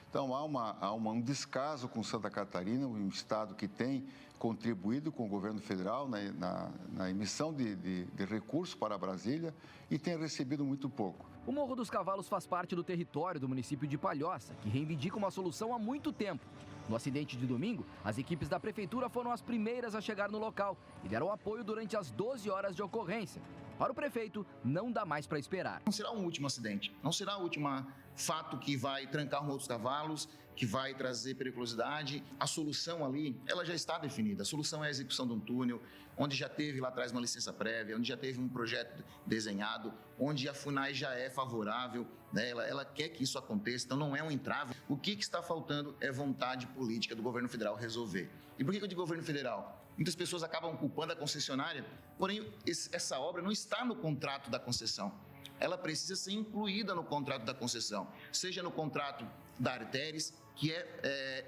Então, há um descaso com Santa Catarina, um estado que tem contribuído com o governo federal na emissão de recursos para Brasília e tem recebido muito pouco. O Morro dos Cavalos faz parte do território do município de Palhoça, que reivindica uma solução há muito tempo. No acidente de domingo, as equipes da prefeitura foram as primeiras a chegar no local e deram apoio durante as 12 horas de ocorrência. Para o prefeito, não dá mais para esperar. Não será o último acidente, não será o último fato que vai trancar o Morro dos Cavalos, que vai trazer periculosidade. A solução ali, ela já está definida. A solução é a execução de um túnel, onde já teve lá atrás uma licença prévia, onde já teve um projeto desenhado, onde a FUNAI já é favorável, né? Ela quer que isso aconteça, então não é um entrave. O que está faltando é vontade política do governo federal resolver. E por que eu digo governo federal? Muitas pessoas acabam culpando a concessionária, porém essa obra não está no contrato da concessão. Ela precisa ser incluída no contrato da concessão, seja no contrato da Artéries, que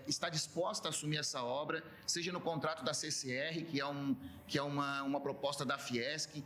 está disposta a assumir essa obra, seja no contrato da CCR, que é uma proposta da Fiesc,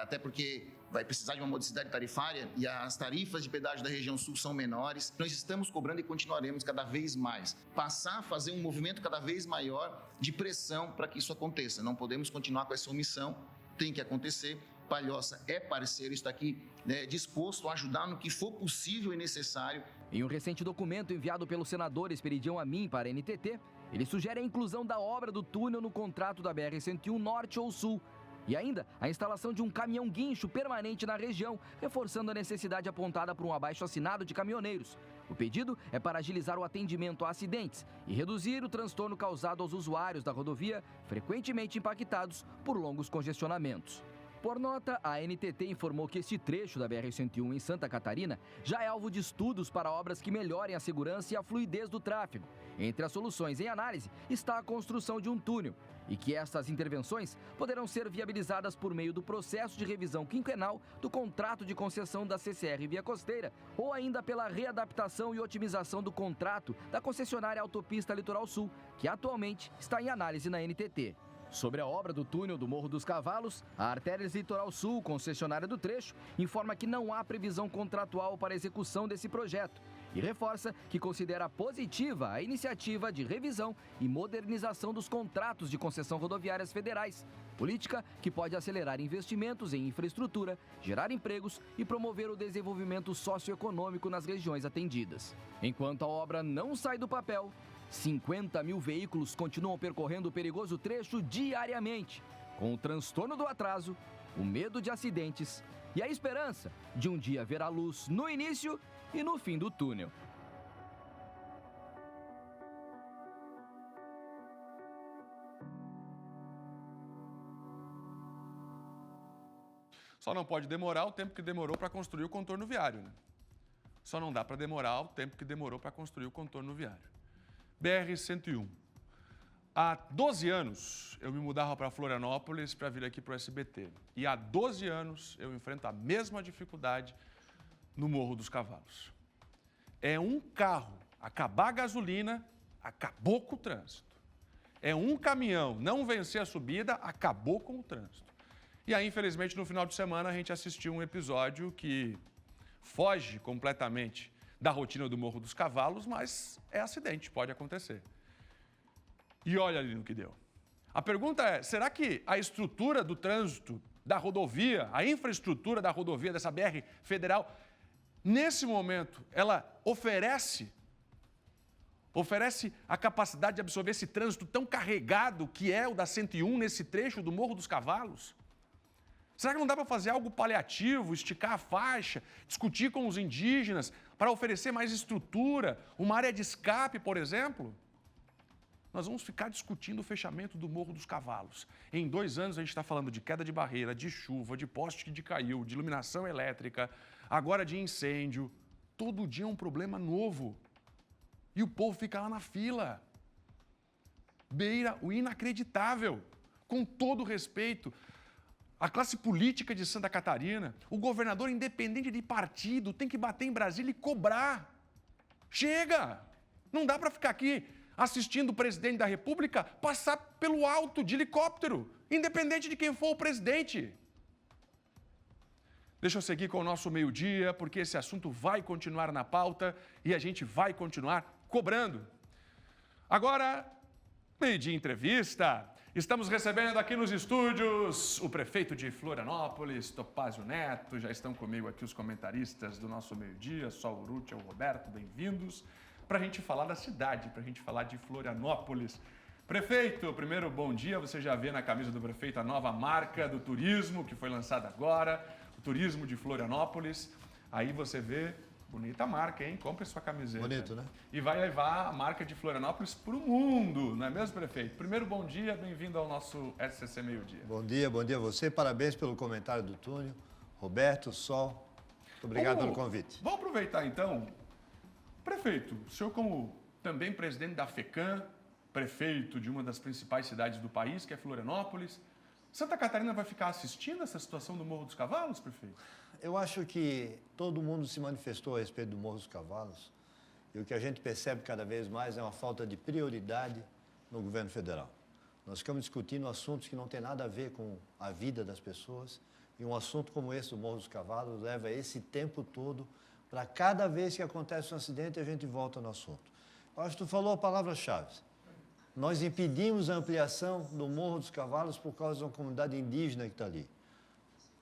até porque vai precisar de uma modicidade tarifária e as tarifas de pedágio da região sul são menores. Nós estamos cobrando e continuaremos cada vez mais. Passar a fazer um movimento cada vez maior de pressão para que isso aconteça. Não podemos continuar com essa omissão, tem que acontecer. Palhoça é parceiro, está aqui disposto a ajudar no que for possível e necessário. Em um recente documento enviado pelo senador Esperidião Amin para a NTT, ele sugere a inclusão da obra do túnel no contrato da BR-101 Norte ou Sul e ainda a instalação de um caminhão-guincho permanente na região, reforçando a necessidade apontada por um abaixo-assinado de caminhoneiros. O pedido é para agilizar o atendimento a acidentes e reduzir o transtorno causado aos usuários da rodovia, frequentemente impactados por longos congestionamentos. Por nota, a NTT informou que este trecho da BR-101 em Santa Catarina já é alvo de estudos para obras que melhorem a segurança e a fluidez do tráfego. Entre as soluções em análise está a construção de um túnel e que estas intervenções poderão ser viabilizadas por meio do processo de revisão quinquenal do contrato de concessão da CCR Via Costeira ou ainda pela readaptação e otimização do contrato da concessionária Autopista Litoral Sul, que atualmente está em análise na NTT. Sobre a obra do túnel do Morro dos Cavalos, a Artérias Litoral Sul, concessionária do trecho, informa que não há previsão contratual para a execução desse projeto e reforça que considera positiva a iniciativa de revisão e modernização dos contratos de concessão rodoviárias federais, política que pode acelerar investimentos em infraestrutura, gerar empregos e promover o desenvolvimento socioeconômico nas regiões atendidas. Enquanto a obra não sai do papel, 50 mil veículos continuam percorrendo o perigoso trecho diariamente, com o transtorno do atraso, o medo de acidentes e a esperança de um dia ver a luz no início e no fim do túnel. Só não pode demorar o tempo que demorou para construir o contorno viário, né? Só não dá para demorar o tempo que demorou para construir o contorno viário. BR-101. Há 12 anos eu me mudava para Florianópolis para vir aqui para o SBT. E há 12 anos eu enfrento a mesma dificuldade no Morro dos Cavalos. É um carro acabar a gasolina, acabou com o trânsito. É um caminhão não vencer a subida, acabou com o trânsito. E aí, infelizmente, no final de semana a gente assistiu um episódio que foge completamente da rotina do Morro dos Cavalos, mas é acidente, pode acontecer. E olha ali no que deu. A pergunta é, será que a estrutura do trânsito da rodovia, a infraestrutura da rodovia dessa BR federal, nesse momento, ela oferece a capacidade de absorver esse trânsito tão carregado que é o da 101 nesse trecho do Morro dos Cavalos? Será que não dá para fazer algo paliativo, esticar a faixa, discutir com os indígenas para oferecer mais estrutura, uma área de escape, por exemplo? Nós vamos ficar discutindo o fechamento do Morro dos Cavalos. Em 2 anos a gente está falando de queda de barreira, de chuva, de poste que caiu, de iluminação elétrica, agora de incêndio. Todo dia é um problema novo. E o povo fica lá na fila. Beira o inacreditável, com todo respeito. A classe política de Santa Catarina, o governador independente de partido, tem que bater em Brasília e cobrar. Chega! Não dá para ficar aqui assistindo o presidente da República passar pelo alto de helicóptero, independente de quem for o presidente. Deixa eu seguir com o nosso meio-dia, porque esse assunto vai continuar na pauta e a gente vai continuar cobrando. Agora, meio-dia entrevista. Estamos recebendo aqui nos estúdios o prefeito de Florianópolis, Topázio Neto. Já estão comigo aqui os comentaristas do nosso meio-dia, Sol Urrutia, o Roberto, bem-vindos, para a gente falar da cidade, para a gente falar de Florianópolis. Prefeito, primeiro, bom dia. Você já vê na camisa do prefeito a nova marca do turismo que foi lançada agora, o Turismo de Florianópolis. Aí você vê, bonita marca, hein? Compre sua camiseta. Bonito, né? E vai levar a marca de Florianópolis para o mundo, não é mesmo, prefeito? Primeiro, bom dia, bem-vindo ao nosso SCC Meio-Dia. Bom dia a você. Parabéns pelo comentário do túnel. Roberto, Sol, muito obrigado pelo convite. Vamos aproveitar, então. Prefeito, o senhor como também presidente da FECAM, prefeito de uma das principais cidades do país, que é Florianópolis, Santa Catarina vai ficar assistindo essa situação do Morro dos Cavalos, prefeito? Eu acho que todo mundo se manifestou a respeito do Morro dos Cavalos e o que a gente percebe cada vez mais é uma falta de prioridade no governo federal. Nós ficamos discutindo assuntos que não têm nada a ver com a vida das pessoas E um assunto como esse do Morro dos Cavalos leva esse tempo todo para cada vez que acontece um acidente a gente volta no assunto. Eu acho que tu falou a palavra-chave. Nós impedimos a ampliação do Morro dos Cavalos por causa de uma comunidade indígena que está ali.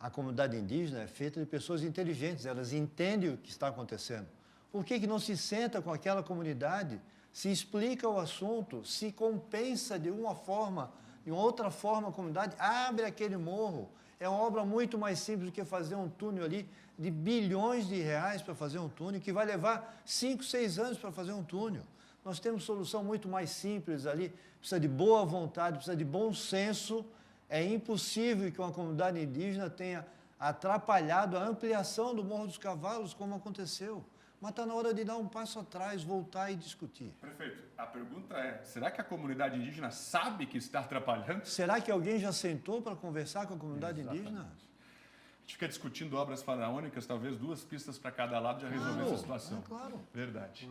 A comunidade indígena é feita de pessoas inteligentes, elas entendem o que está acontecendo. Por que não se senta com aquela comunidade, se explica o assunto, se compensa de uma forma, de uma outra forma a comunidade, abre aquele morro. É uma obra muito mais simples do que fazer um túnel ali de bilhões de reais para fazer um túnel, que vai levar 5, 6 anos para fazer um túnel. Nós temos solução muito mais simples ali, precisa de boa vontade, precisa de bom senso. É impossível que uma comunidade indígena tenha atrapalhado a ampliação do Morro dos Cavalos, como aconteceu. Mas está na hora de dar um passo atrás, voltar e discutir. Prefeito, a pergunta é, será que a comunidade indígena sabe que está atrapalhando? Será que alguém já sentou para conversar com a comunidade indígena? A gente fica discutindo obras faraônicas, talvez 2 pistas para cada lado já resolver essa situação. Claro. Verdade.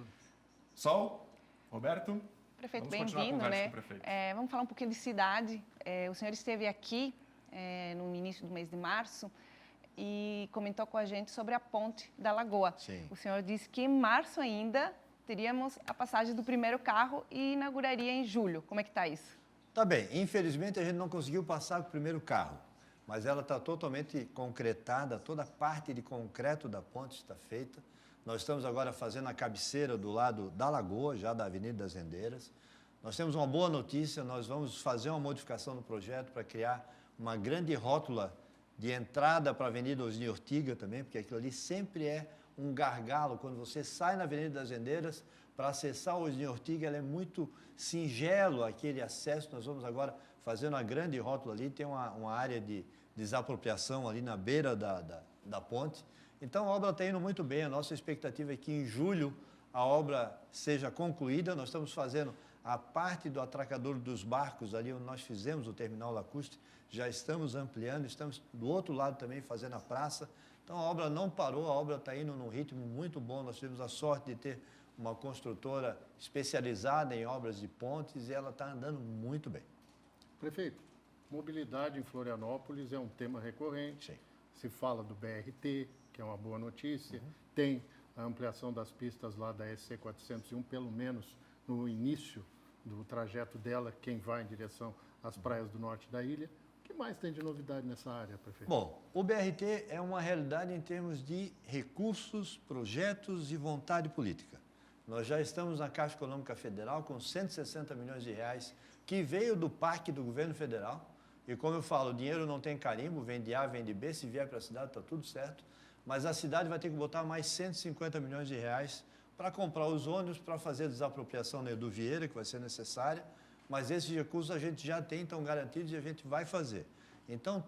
Sol, Roberto? Prefeito, Vamos continuar a bem-vindo, conversa né? com o prefeito. Vamos falar um pouquinho de cidade. O senhor esteve aqui no início do mês de março e comentou com a gente sobre a ponte da Lagoa. Sim. O senhor disse que em março ainda teríamos a passagem do primeiro carro e inauguraria em julho. Como é que está isso? Tá bem, infelizmente a gente não conseguiu passar com o primeiro carro, mas ela está totalmente concretada, toda a parte de concreto da ponte está feita. Nós estamos agora fazendo a cabeceira do lado da Lagoa, já da Avenida das Rendeiras. Nós temos uma boa notícia, nós vamos fazer uma modificação no projeto para criar uma grande rótula de entrada para a Avenida Osni Ortiga também, porque aquilo ali sempre é um gargalo. Quando você sai na Avenida das Rendeiras, para acessar o Osni Ortiga, ela é muito singelo aquele acesso. Nós vamos agora fazer uma grande rótula ali, tem uma área de desapropriação ali na beira da ponte. Então, a obra está indo muito bem. A nossa expectativa é que em julho a obra seja concluída. Nós estamos fazendo a parte do atracador dos barcos, ali onde nós fizemos o terminal lacustre, já estamos ampliando, estamos do outro lado também fazendo a praça. Então, a obra não parou, a obra está indo num ritmo muito bom. Nós tivemos a sorte de ter uma construtora especializada em obras de pontes e ela está andando muito bem. Prefeito, mobilidade em Florianópolis é um tema recorrente. Sim. Se fala do BRT, que é uma boa notícia. Tem a ampliação das pistas lá da SC 401, pelo menos no início do trajeto dela, quem vai em direção às praias do norte da ilha. O que mais tem de novidade nessa área, prefeito? Bom, o BRT é uma realidade em termos de recursos, projetos e vontade política. Nós já estamos na Caixa Econômica Federal com 160 milhões de reais que veio do PAC do governo federal. E como eu falo, o dinheiro não tem carimbo, vem de A, vem de B, se vier para a cidade está tudo certo. Mas a cidade vai ter que botar mais 150 milhões de reais para comprar os ônibus, para fazer a desapropriação da Edu Vieira, que vai ser necessária. Mas esses recursos a gente já tem, estão garantidos e a gente vai fazer. Então,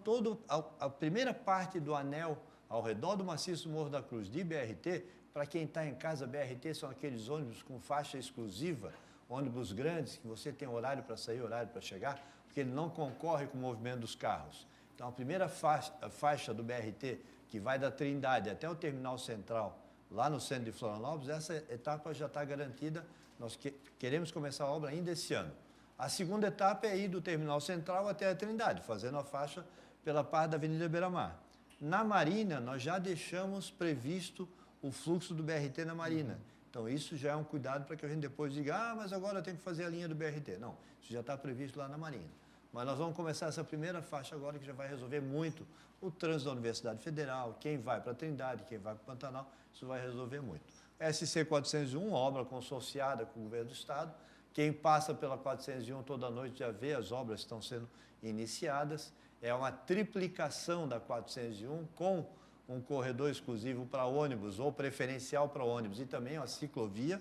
a primeira parte do anel ao redor do maciço Morro da Cruz de BRT, para quem está em casa, BRT são aqueles ônibus com faixa exclusiva, ônibus grandes, que você tem horário para sair, horário para chegar, porque ele não concorre com o movimento dos carros. Então, a primeira faixa do BRT, que vai da Trindade até o terminal central, lá no centro de Florianópolis, essa etapa já está garantida. Nós queremos começar a obra ainda esse ano. A segunda etapa é ir do terminal central até a Trindade, fazendo a faixa pela parte da Avenida Beira-Mar. Na Marina, nós já deixamos previsto o fluxo do BRT na Marina. Então, isso já é um cuidado para que a gente depois diga, mas agora eu tenho que fazer a linha do BRT. Não, isso já está previsto lá na Marina. Mas nós vamos começar essa primeira faixa agora, que já vai resolver muito o trânsito da Universidade Federal, quem vai para a Trindade, quem vai para o Pantanal, isso vai resolver muito. SC 401, obra consorciada com o governo do Estado. Quem passa pela 401 toda noite já vê as obras que estão sendo iniciadas. É uma triplicação da 401 com um corredor exclusivo para ônibus ou preferencial para ônibus e também uma ciclovia,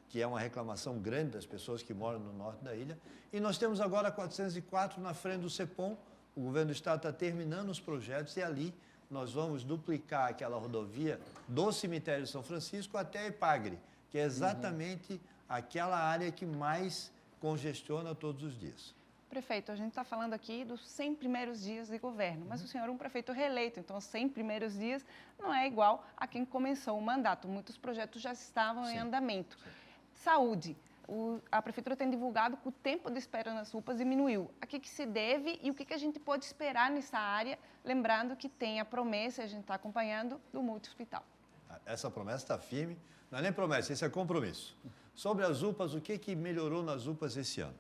que é uma reclamação grande das pessoas que moram no norte da ilha. E nós temos agora a 404 na frente do CEPOM. O governo do Estado está terminando os projetos e ali nós vamos duplicar aquela rodovia do cemitério de São Francisco até a Ipagre, que é exatamente aquela área que mais congestiona todos os dias. Prefeito, a gente está falando aqui dos 100 primeiros dias de governo, mas o senhor é um prefeito reeleito, então os 100 primeiros dias não é igual a quem começou o mandato. Muitos projetos já estavam em andamento. Saúde. a Prefeitura tem divulgado que o tempo de espera nas UPAs diminuiu. A que se deve e o que a gente pode esperar nessa área? Lembrando que tem a promessa, a gente está acompanhando, do multi-hospital. Essa promessa está firme. Não é nem promessa, esse é compromisso. Sobre as UPAs, o que melhorou nas UPAs esse ano?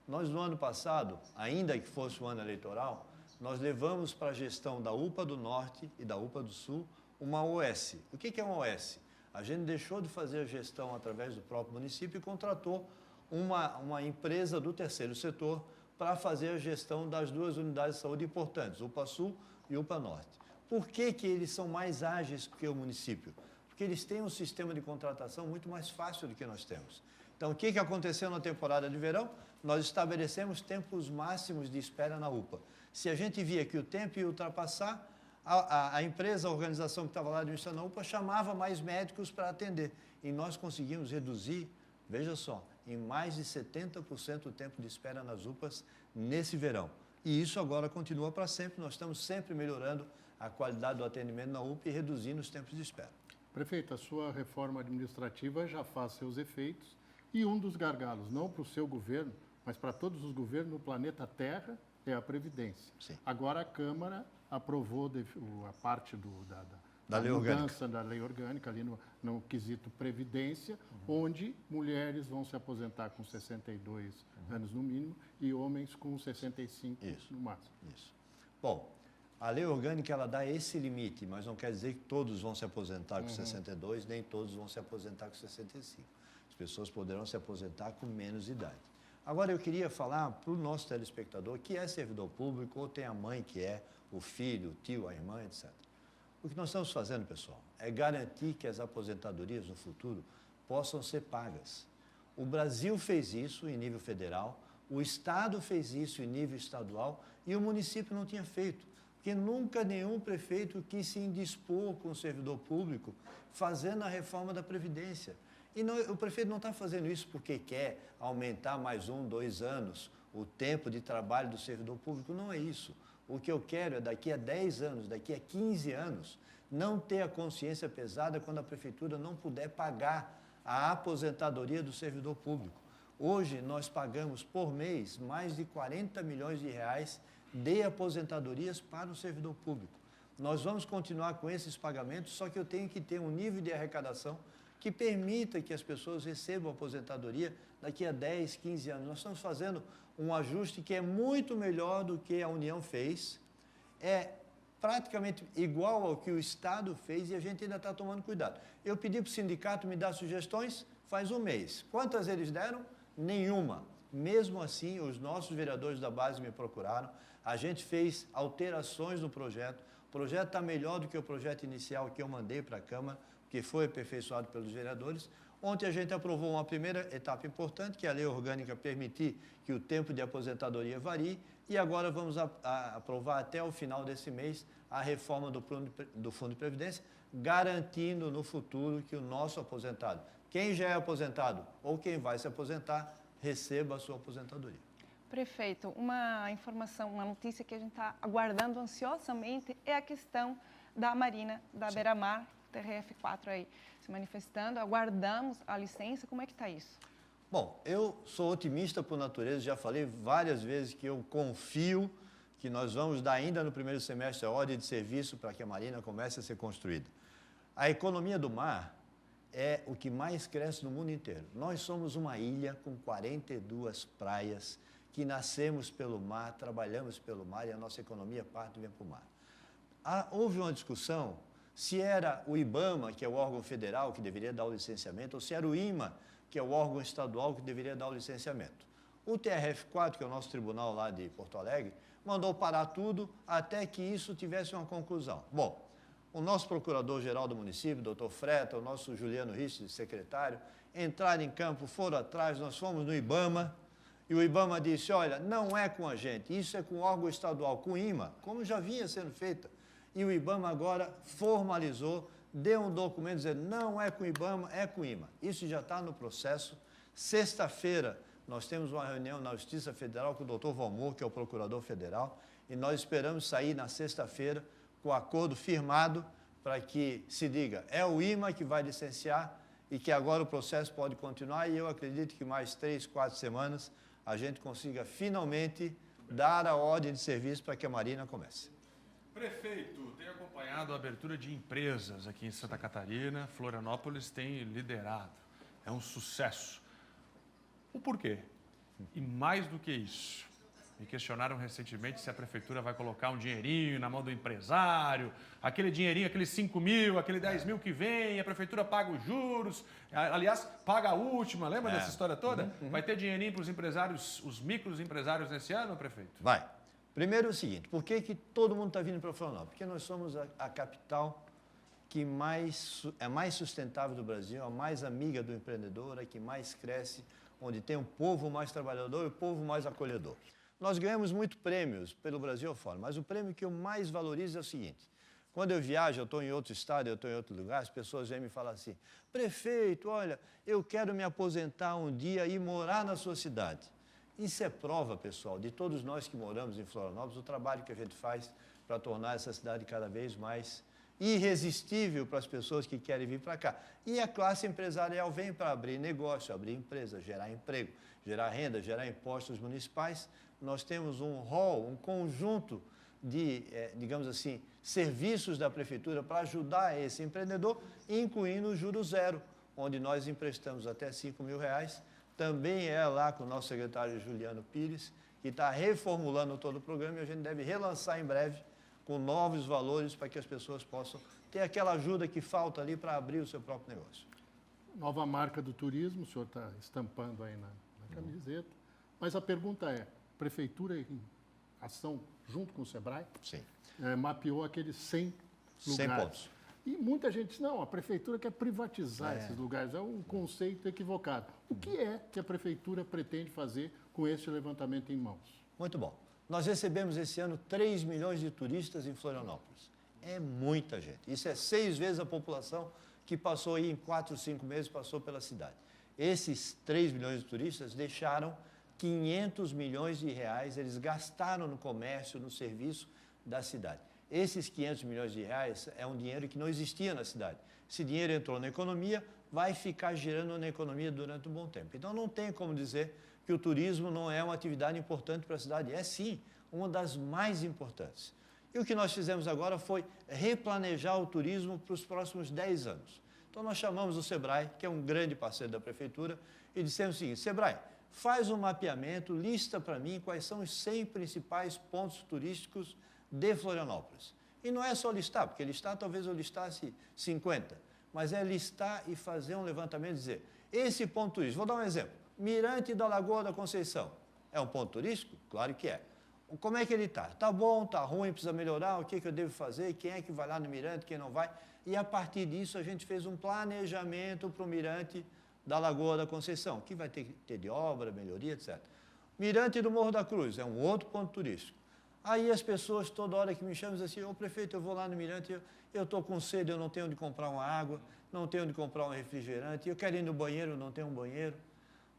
Nós, no ano passado, ainda que fosse o ano eleitoral, nós levamos para a gestão da UPA do Norte e da UPA do Sul uma OS. O que é uma OS? A gente deixou de fazer a gestão através do próprio município e contratou uma empresa do terceiro setor para fazer a gestão das duas unidades de saúde importantes, UPA Sul e UPA Norte. Por que eles são mais ágeis que o município? Porque eles têm um sistema de contratação muito mais fácil do que nós temos. Então, o que aconteceu na temporada de verão? Nós estabelecemos tempos máximos de espera na UPA. Se a gente via que o tempo ia ultrapassar, a empresa, a organização que estava lá administrando a UPA, chamava mais médicos para atender. E nós conseguimos reduzir, veja só, em mais de 70% o tempo de espera nas UPAs nesse verão. E isso agora continua para sempre. Nós estamos sempre melhorando a qualidade do atendimento na UPA e reduzindo os tempos de espera. Prefeito, a sua reforma administrativa já faz seus efeitos e um dos gargalos, não para o seu governo, mas para todos os governos no planeta Terra, é a Previdência. Sim. Agora a Câmara aprovou a parte da lei mudança da lei orgânica ali no quesito Previdência, onde mulheres vão se aposentar com 62 anos no mínimo e homens com 65 no máximo. Isso. Bom, a lei orgânica ela dá esse limite, mas não quer dizer que todos vão se aposentar com 62, nem todos vão se aposentar com 65. As pessoas poderão se aposentar com menos idade. Agora, eu queria falar para o nosso telespectador que é servidor público, ou tem a mãe que é, o filho, o tio, a irmã, etc. O que nós estamos fazendo, pessoal, é garantir que as aposentadorias no futuro possam ser pagas. O Brasil fez isso em nível federal, o Estado fez isso em nível estadual e o município não tinha feito, porque nunca nenhum prefeito quis se indispor com o servidor público fazendo a reforma da Previdência. E o prefeito não está fazendo isso porque quer aumentar mais 1, 2 anos o tempo de trabalho do servidor público. Não é isso. O que eu quero é, daqui a 10 anos, daqui a 15 anos, não ter a consciência pesada quando a prefeitura não puder pagar a aposentadoria do servidor público. Hoje, nós pagamos por mês mais de 40 milhões de reais de aposentadorias para o servidor público. Nós vamos continuar com esses pagamentos, só que eu tenho que ter um nível de arrecadação que permita que as pessoas recebam aposentadoria daqui a 10, 15 anos. Nós estamos fazendo um ajuste que é muito melhor do que a União fez, é praticamente igual ao que o Estado fez e a gente ainda está tomando cuidado. Eu pedi para o sindicato me dar sugestões faz um mês. Quantas eles deram? Nenhuma. Mesmo assim, os nossos vereadores da base me procuraram, a gente fez alterações no projeto, o projeto está melhor do que o projeto inicial que eu mandei para a Câmara, que foi aperfeiçoado pelos vereadores. Ontem a gente aprovou uma primeira etapa importante, que é a lei orgânica permitir que o tempo de aposentadoria varie, e agora vamos aprovar até o final desse mês a reforma do Fundo de Previdência, garantindo no futuro que o nosso aposentado, quem já é aposentado ou quem vai se aposentar, receba a sua aposentadoria. Prefeito, uma informação, uma notícia que a gente está aguardando ansiosamente é a questão da Marina da Beira-Mar, TRF4 aí se manifestando, aguardamos a licença, como é que está isso? Bom, eu sou otimista por natureza, já falei várias vezes que eu confio que nós vamos dar ainda no primeiro semestre a ordem de serviço para que a Marina comece a ser construída. A economia do mar é o que mais cresce no mundo inteiro. Nós somos uma ilha com 42 praias, que nascemos pelo mar, trabalhamos pelo mar e a nossa economia parte e vem para o mar. Houve uma discussão se era o IBAMA, que é o órgão federal que deveria dar o licenciamento, ou se era o IMA, que é o órgão estadual que deveria dar o licenciamento. O TRF4, que é o nosso tribunal lá de Porto Alegre, mandou parar tudo até que isso tivesse uma conclusão. Bom, o nosso procurador-geral do município, doutor Freta, o nosso Juliano Rich, secretário, entraram em campo, foram atrás, nós fomos no IBAMA, e o IBAMA disse, olha, não é com a gente, isso é com o órgão estadual, com o IMA, como já vinha sendo feita. E o IBAMA agora formalizou, deu um documento dizendo, não é com o IBAMA, é com o IMA. Isso já está no processo. Sexta-feira, nós temos uma reunião na Justiça Federal com o doutor Valmor, que é o procurador federal, e nós esperamos sair na sexta-feira com o acordo firmado para que se diga, é o IMA que vai licenciar e que agora o processo pode continuar e eu acredito que mais 3, 4 semanas a gente consiga finalmente dar a ordem de serviço para que a Marina comece. Prefeito, tem acompanhado a abertura de empresas aqui em Santa Catarina, Florianópolis tem liderado, é um sucesso. O porquê? E mais do que isso, me questionaram recentemente se a prefeitura vai colocar um dinheirinho na mão do empresário, aquele dinheirinho, aqueles 5 mil, aquele 10 mil que vem, a prefeitura paga os juros, aliás, paga a última, lembra dessa história toda? Vai ter dinheirinho para os empresários, os microempresários nesse ano, prefeito? Vai. Primeiro é o seguinte, por que todo mundo está vindo para Florianópolis? Porque nós somos a capital que é mais sustentável do Brasil, a mais amiga do empreendedor, a que mais cresce, onde tem um povo mais trabalhador e um povo mais acolhedor. Nós ganhamos muito prêmios pelo Brasil afora, mas o prêmio que eu mais valorizo é o seguinte, quando eu viajo, eu estou em outro estado, eu estou em outro lugar, as pessoas vêm me falar assim, prefeito, olha, eu quero me aposentar um dia e morar na sua cidade. Isso é prova, pessoal, de todos nós que moramos em Florianópolis, o trabalho que a gente faz para tornar essa cidade cada vez mais irresistível para as pessoas que querem vir para cá. E a classe empresarial vem para abrir negócio, abrir empresa, gerar emprego, gerar renda, gerar impostos municipais. Nós temos um rol, um conjunto de, digamos assim, serviços da prefeitura para ajudar esse empreendedor, incluindo o juro zero, onde nós emprestamos até R$5 mil. Também é lá com o nosso secretário Juliano Pires, que está reformulando todo o programa e a gente deve relançar em breve com novos valores para que as pessoas possam ter aquela ajuda que falta ali para abrir o seu próprio negócio. Nova marca do turismo, o senhor está estampando aí na camiseta. Mas a pergunta é, a prefeitura em ação junto com o Sebrae, sim, mapeou aqueles 100 lugares. 100 pontos. E muita gente diz, não, a prefeitura quer privatizar esses lugares, é um conceito equivocado. O que é que a prefeitura pretende fazer com esse levantamento em mãos? Muito bom. Nós recebemos esse ano 3 milhões de turistas em Florianópolis. É muita gente. Isso é 6 vezes a população que passou aí em 4, 5 meses, passou pela cidade. Esses 3 milhões de turistas deixaram 500 milhões de reais, eles gastaram no comércio, no serviço da cidade. Esses 500 milhões de reais é um dinheiro que não existia na cidade. Esse dinheiro entrou na economia, vai ficar girando na economia durante um bom tempo. Então, não tem como dizer que o turismo não é uma atividade importante para a cidade. É, sim, uma das mais importantes. E o que nós fizemos agora foi replanejar o turismo para os próximos 10 anos. Então, nós chamamos o Sebrae, que é um grande parceiro da prefeitura, e dissemos o seguinte, Sebrae, faz um mapeamento, lista para mim quais são os 100 principais pontos turísticos de Florianópolis. E não é só listar, porque listar talvez eu listasse 50, mas é listar e fazer um levantamento e dizer, esse ponto turístico, vou dar um exemplo, Mirante da Lagoa da Conceição, é um ponto turístico? Claro que é. Como é que ele está? Está bom, está ruim, precisa melhorar, o que eu devo fazer, quem é que vai lá no Mirante, quem não vai? E a partir disso a gente fez um planejamento para o Mirante da Lagoa da Conceição, que vai ter de obra, melhoria, etc. Mirante do Morro da Cruz, é um outro ponto turístico. Aí as pessoas, toda hora que me chamam, dizem assim, ô prefeito, eu vou lá no Mirante, eu estou com sede, eu não tenho onde comprar uma água, não tenho onde comprar um refrigerante, eu quero ir no banheiro, não tenho um banheiro.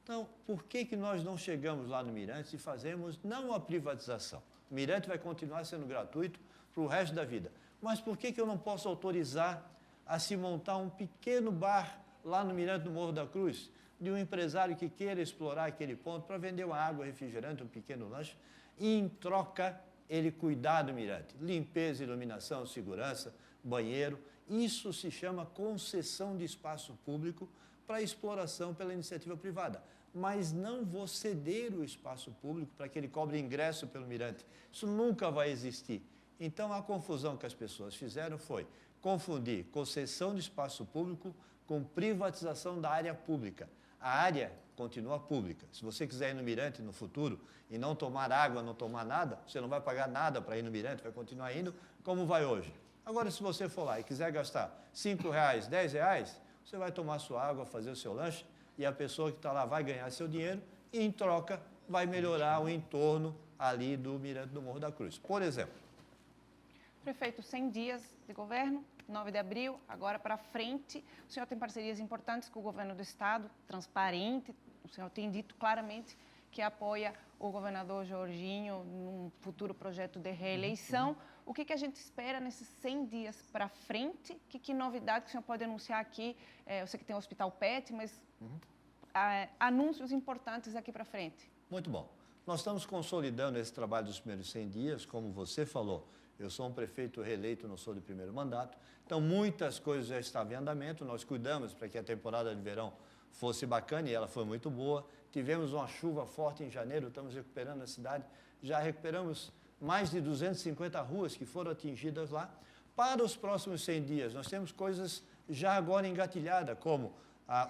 Então, por que nós não chegamos lá no Mirante e fazemos não a privatização? O Mirante vai continuar sendo gratuito para o resto da vida. Mas por que eu não posso autorizar a se montar um pequeno bar lá no Mirante do Morro da Cruz, de um empresário que queira explorar aquele ponto para vender uma água, refrigerante, um pequeno lanche, e em troca ele cuidar do Mirante? Limpeza, iluminação, segurança, banheiro. Isso se chama concessão de espaço público para exploração pela iniciativa privada. Mas não vou ceder o espaço público para que ele cobre ingresso pelo Mirante. Isso nunca vai existir. Então, a confusão que as pessoas fizeram foi confundir concessão de espaço público com privatização da área pública. A área continua pública. Se você quiser ir no Mirante no futuro e não tomar água, não tomar nada, você não vai pagar nada para ir no Mirante, vai continuar indo como vai hoje. Agora, se você for lá e quiser gastar R$5, R$10, você vai tomar sua água, fazer o seu lanche, e a pessoa que está lá vai ganhar seu dinheiro e, em troca, vai melhorar o entorno ali do Mirante do Morro da Cruz. Por exemplo. Prefeito, 100 dias de governo, 9 de abril, agora para frente. O senhor tem parcerias importantes com o governo do Estado, transparente. O senhor tem dito claramente que apoia o governador Jorginho num futuro projeto de reeleição. O que a gente espera nesses 100 dias para frente? Que novidade que o senhor pode anunciar aqui? Eu sei que tem o Hospital PET, mas anúncios importantes aqui para frente. Muito bom. Nós estamos consolidando esse trabalho dos primeiros 100 dias, como você falou. Eu sou um prefeito reeleito, não sou de primeiro mandato. Então, muitas coisas já estavam em andamento. Nós cuidamos para que a temporada de verão fosse bacana e ela foi muito boa. Tivemos uma chuva forte em janeiro, estamos recuperando a cidade. Já recuperamos mais de 250 ruas que foram atingidas lá. Para os próximos 100 dias, nós temos coisas já agora engatilhadas, como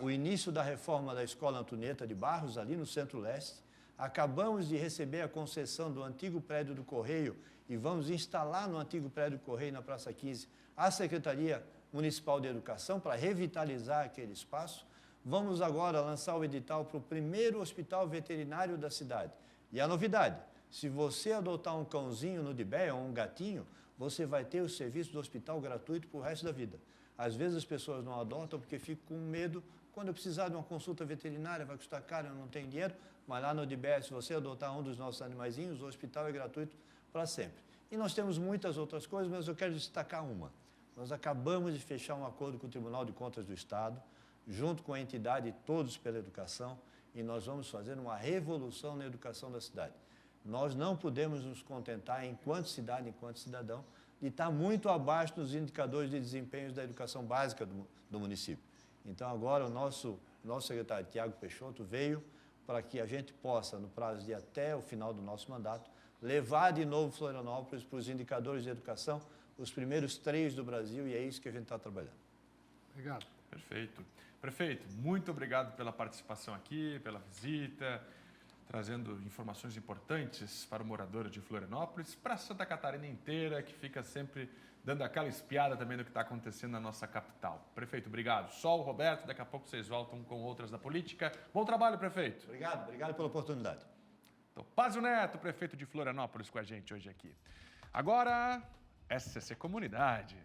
o início da reforma da Escola Antonieta de Barros, ali no Centro-Leste. Acabamos de receber a concessão do antigo prédio do Correio e vamos instalar no antigo prédio do Correio, na Praça 15, a Secretaria Municipal de Educação para revitalizar aquele espaço. Vamos agora lançar o edital para o primeiro hospital veterinário da cidade. E a novidade, se você adotar um cãozinho no DIBEA ou um gatinho, você vai ter o serviço do hospital gratuito para o resto da vida. Às vezes as pessoas não adotam porque ficam com medo. Quando eu precisar de uma consulta veterinária, vai custar caro, eu não tenho dinheiro. Mas lá no DIBEA, se você adotar um dos nossos animaizinhos, o hospital é gratuito para sempre. E nós temos muitas outras coisas, mas eu quero destacar uma. Nós acabamos de fechar um acordo com o Tribunal de Contas do Estado, junto com a entidade Todos pela Educação, e nós vamos fazer uma revolução na educação da cidade. Nós não podemos nos contentar, enquanto cidade, enquanto cidadão, de estar muito abaixo dos indicadores de desempenho da educação básica do município. Então, agora, o nosso secretário, Tiago Peixoto, veio para que a gente possa, no prazo de até o final do nosso mandato, levar de novo Florianópolis para os indicadores de educação, os primeiros 3 do Brasil, e é isso que a gente está trabalhando. Obrigado. Perfeito. Prefeito, muito obrigado pela participação aqui, pela visita, trazendo informações importantes para o morador de Florianópolis, para Santa Catarina inteira, que fica sempre dando aquela espiada também do que está acontecendo na nossa capital. Prefeito, obrigado. Sol, Roberto, daqui a pouco vocês voltam com outras da política. Bom trabalho, prefeito. Obrigado pela oportunidade. Topázio Neto, prefeito de Florianópolis, com a gente hoje aqui. Agora, SCC Comunidade.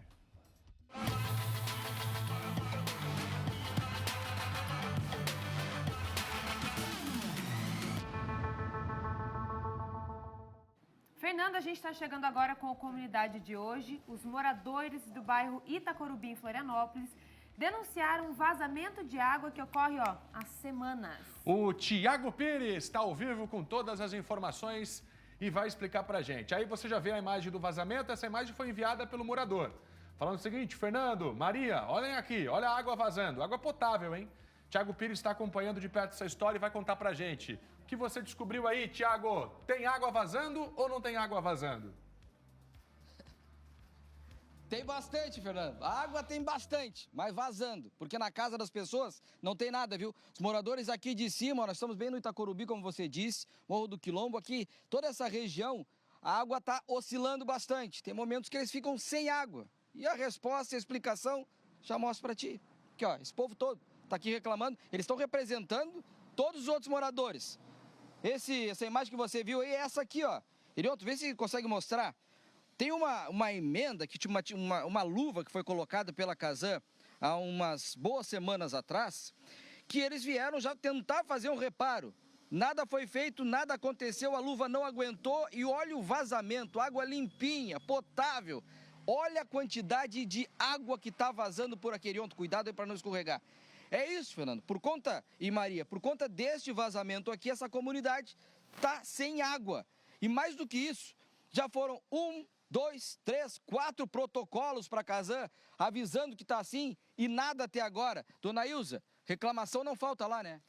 Fernando, a gente está chegando agora com a comunidade de hoje. Os moradores do bairro Itacorubi, em Florianópolis, denunciaram um vazamento de água que ocorre há semanas. O Tiago Pires está ao vivo com todas as informações e vai explicar para a gente. Aí você já vê a imagem do vazamento, essa imagem foi enviada pelo morador. Falando o seguinte, Fernando, Maria, olhem aqui, olha a água vazando, água potável, hein? Tiago Pires está acompanhando de perto essa história e vai contar para a gente. O que você descobriu aí, Tiago? Tem água vazando ou não tem água vazando? Tem bastante, Fernando. A água tem bastante, mas vazando. Porque na casa das pessoas não tem nada, viu? Os moradores aqui de cima, nós estamos bem no Itacorubi, como você disse, Morro do Quilombo, aqui, toda essa região, a água está oscilando bastante. Tem momentos que eles ficam sem água. E a resposta e a explicação já mostro para ti. Aqui, ó, esse povo todo está aqui reclamando. Eles estão representando todos os outros moradores. Essa imagem que você viu aí é essa aqui, ó. Irioto, vê se consegue mostrar. Tem uma emenda, que tinha uma luva que foi colocada pela Casan há umas boas semanas atrás, que eles vieram já tentar fazer um reparo. Nada foi feito, nada aconteceu, a luva não aguentou e olha o vazamento, água limpinha, potável. Olha a quantidade de água que está vazando por aqui, Irioto, cuidado aí para não escorregar. É isso, Fernando, e Maria, por conta deste vazamento aqui, essa comunidade está sem água. E mais do que isso, já foram 1, 2, 3, 4 protocolos para a Casan avisando que está assim e nada até agora. Dona Ilza, reclamação não falta lá, né?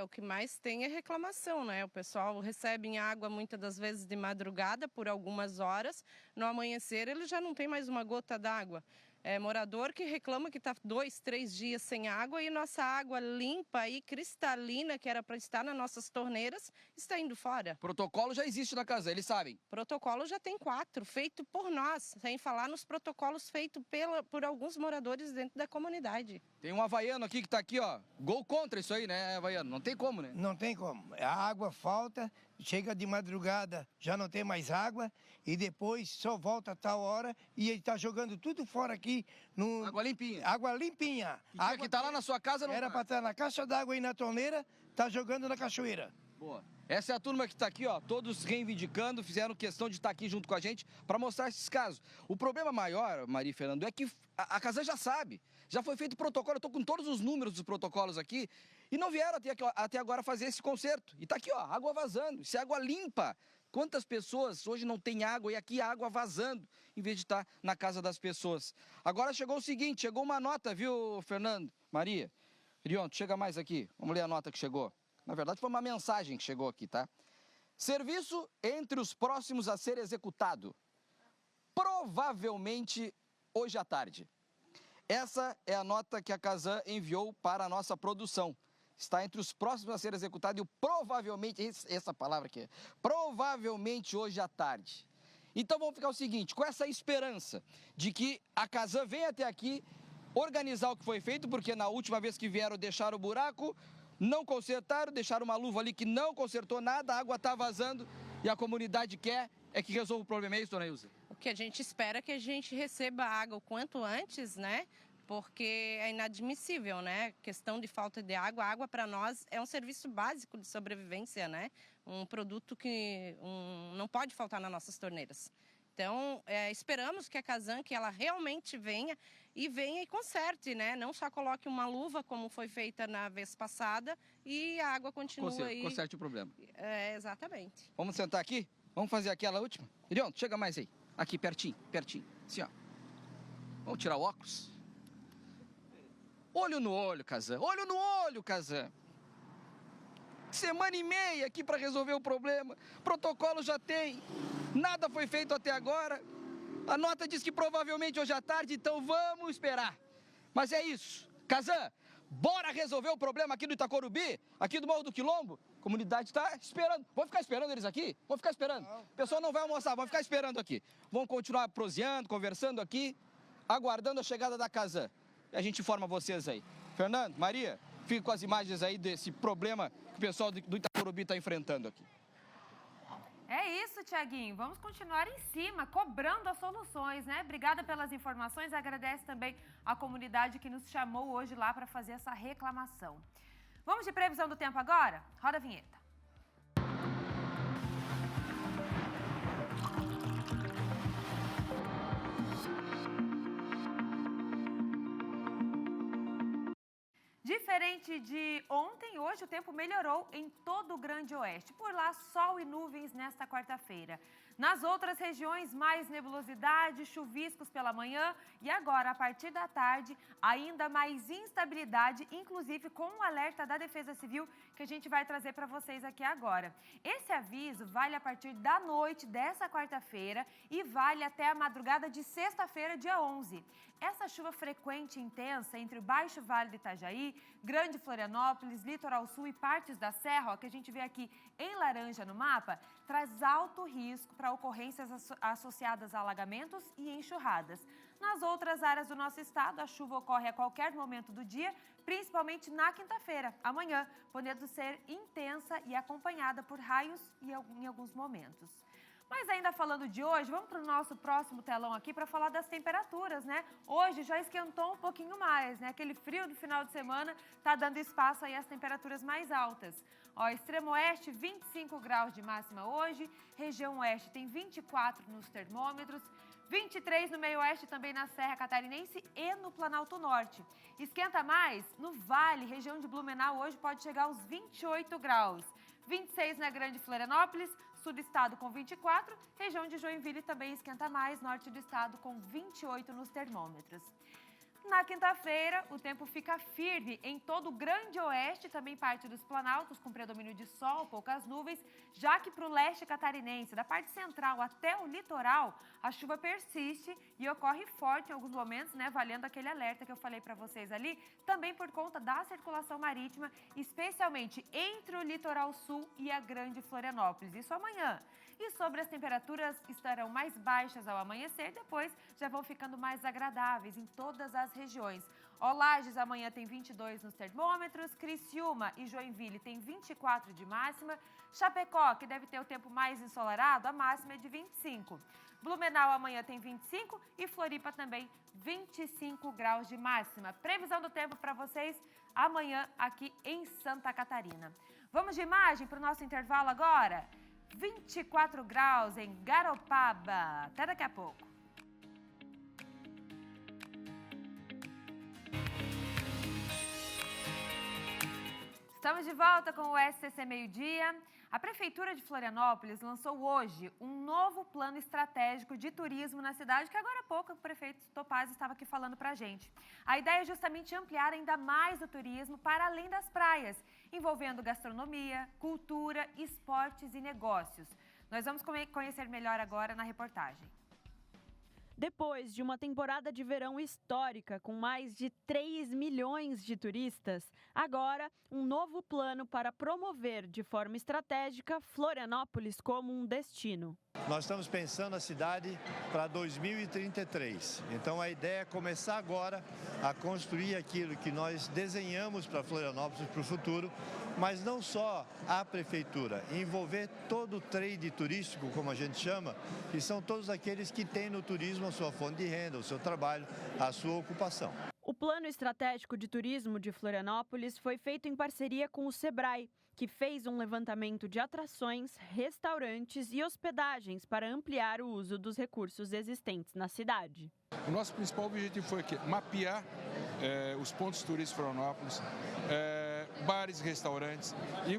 O que mais tem é reclamação, né? O pessoal recebe água muitas das vezes de madrugada por algumas horas. No amanhecer ele já não tem mais uma gota d'água. É morador que reclama que está 2, 3 dias sem água e nossa água limpa e cristalina, que era para estar nas nossas torneiras, está indo fora. Protocolo já existe na Casan, eles sabem. Protocolo já tem 4, feito por nós, sem falar nos protocolos feitos por alguns moradores dentro da comunidade. Tem um havaiano aqui que está aqui, ó, gol contra isso aí, né, havaiano? Não tem como, né? Não tem como. A água falta, chega de madrugada, já não tem mais água e depois só volta a tal hora e ele está jogando tudo fora aqui. Água limpinha. Água limpinha. A água que está lá na sua casa não era para estar na caixa d'água e na torneira, está jogando na cachoeira. Boa. Essa é a turma que está aqui, ó, todos reivindicando, fizeram questão de estar aqui junto com a gente para mostrar esses casos. O problema maior, Maria e Fernando, é que a Casan já sabe, já foi feito protocolo, eu estou com todos os números dos protocolos aqui, e não vieram até agora fazer esse conserto. E está aqui, ó, água vazando, isso é água limpa. Quantas pessoas hoje não tem água e aqui água vazando, em vez de estar na casa das pessoas. Agora chegou o seguinte, chegou uma nota, viu, Fernando, Maria? Irionto, chega mais aqui, vamos ler a nota que chegou. Na verdade, foi uma mensagem que chegou aqui, tá? Serviço entre os próximos a ser executado. Provavelmente hoje à tarde. Essa é a nota que a Casan enviou para a nossa produção. Está entre os próximos a ser executado e o provavelmente, essa palavra aqui, provavelmente hoje à tarde. Então vamos ficar o seguinte, com essa esperança de que a Casan venha até aqui organizar o que foi feito, porque na última vez que vieram deixar o buraco, não consertaram, deixaram uma luva ali que não consertou nada, a água está vazando e a comunidade quer que resolva o problema. É isso, dona Ilza? O que a gente espera é que a gente receba água o quanto antes, né? Porque é inadmissível, né? Questão de falta de água. A água para nós é um serviço básico de sobrevivência, né? Um produto que não pode faltar nas nossas torneiras. Então, esperamos que a Casan, que ela realmente venha e conserte, né? Não só coloque uma luva, como foi feita na vez passada, e a água continua aí. Conserte o problema. Exatamente. Vamos sentar aqui? Vamos fazer aquela última? Irionto, chega mais aí. Aqui, pertinho, pertinho. Assim, ó. Vamos tirar o óculos? Olho no olho, Casan. Olho no olho, Casan. Semana e meia aqui para resolver o problema. Protocolo já tem. Nada foi feito até agora. A nota diz que provavelmente hoje à tarde, então vamos esperar. Mas é isso. Casan, bora resolver o problema aqui do Itacorubi, aqui do Morro do Quilombo. A comunidade está esperando. Vamos ficar esperando eles aqui? Vamos ficar esperando. O pessoal não vai almoçar, vamos ficar esperando aqui. Vamos continuar proseando, conversando aqui, aguardando a chegada da Casan. E a gente informa vocês aí. Fernando, Maria, fique com as imagens aí desse problema que o pessoal do Itacorubi está enfrentando aqui. É isso, Tiaguinho. Vamos continuar em cima, cobrando as soluções, né? Obrigada pelas informações. Agradece também a comunidade que nos chamou hoje lá para fazer essa reclamação. Vamos de previsão do tempo agora? Roda a vinheta. Diferente de ontem, hoje o tempo melhorou em todo o Grande Oeste. Por lá, sol e nuvens nesta quarta-feira. Nas outras regiões, mais nebulosidade, chuviscos pela manhã e agora, a partir da tarde, ainda mais instabilidade, inclusive com o alerta da Defesa Civil que a gente vai trazer para vocês aqui agora. Esse aviso vale a partir da noite dessa quarta-feira e vale até a madrugada de sexta-feira, dia 11. Essa chuva frequente e intensa entre o Baixo Vale do Itajaí, Grande Florianópolis, Litoral Sul e partes da Serra, ó, que a gente vê aqui em laranja no mapa, traz alto risco para ocorrências associadas a alagamentos e enxurradas. Nas outras áreas do nosso estado, a chuva ocorre a qualquer momento do dia, principalmente na quinta-feira, amanhã, podendo ser intensa e acompanhada por raios em alguns momentos. Mas ainda falando de hoje, vamos para o nosso próximo telão aqui para falar das temperaturas, né? Hoje já esquentou um pouquinho mais, né? Aquele frio do final de semana tá dando espaço aí às temperaturas mais altas. Ó, extremo oeste, 25 graus de máxima hoje, região oeste tem 24 nos termômetros, 23 no meio oeste também na Serra Catarinense e no Planalto Norte. Esquenta mais no Vale, região de Blumenau, hoje pode chegar aos 28 graus. 26 na Grande Florianópolis, sul do estado com 24, região de Joinville também esquenta mais, norte do estado com 28 nos termômetros. Na quinta-feira, o tempo fica firme em todo o Grande Oeste, também parte dos Planaltos, com predomínio de sol, poucas nuvens, já que para o leste catarinense, da parte central até o litoral, a chuva persiste e ocorre forte em alguns momentos, né, valendo aquele alerta que eu falei para vocês ali, também por conta da circulação marítima, especialmente entre o litoral sul e a Grande Florianópolis. Isso amanhã. E sobre as temperaturas estarão mais baixas ao amanhecer, depois já vão ficando mais agradáveis em todas as regiões. Lages amanhã tem 22 nos termômetros, Criciúma e Joinville tem 24 de máxima, Chapecó, que deve ter o tempo mais ensolarado, a máxima é de 25. Blumenau amanhã tem 25 e Floripa também 25 graus de máxima. Previsão do tempo para vocês amanhã aqui em Santa Catarina. Vamos de imagem para o nosso intervalo agora? 24 graus em Garopaba. Até daqui a pouco. Estamos de volta com o SCC Meio-Dia. A Prefeitura de Florianópolis lançou hoje um novo plano estratégico de turismo na cidade, que agora há pouco o prefeito Topazio estava aqui falando para a gente. A ideia é justamente ampliar ainda mais o turismo para além das praias, envolvendo gastronomia, cultura, esportes e negócios. Nós vamos conhecer melhor agora na reportagem. Depois de uma temporada de verão histórica com mais de 3 milhões de turistas, agora um novo plano para promover de forma estratégica Florianópolis como um destino. Nós estamos pensando a cidade para 2033. Então a ideia é começar agora a construir aquilo que nós desenhamos para Florianópolis para o futuro, mas não só a prefeitura, envolver todo o trade turístico, como a gente chama, que são todos aqueles que têm no turismo a sua fonte de renda, o seu trabalho, a sua ocupação. O Plano Estratégico de Turismo de Florianópolis foi feito em parceria com o Sebrae, que fez um levantamento de atrações, restaurantes e hospedagens para ampliar o uso dos recursos existentes na cidade. O nosso principal objetivo foi mapear os pontos turísticos de Florianópolis, bares e restaurantes. E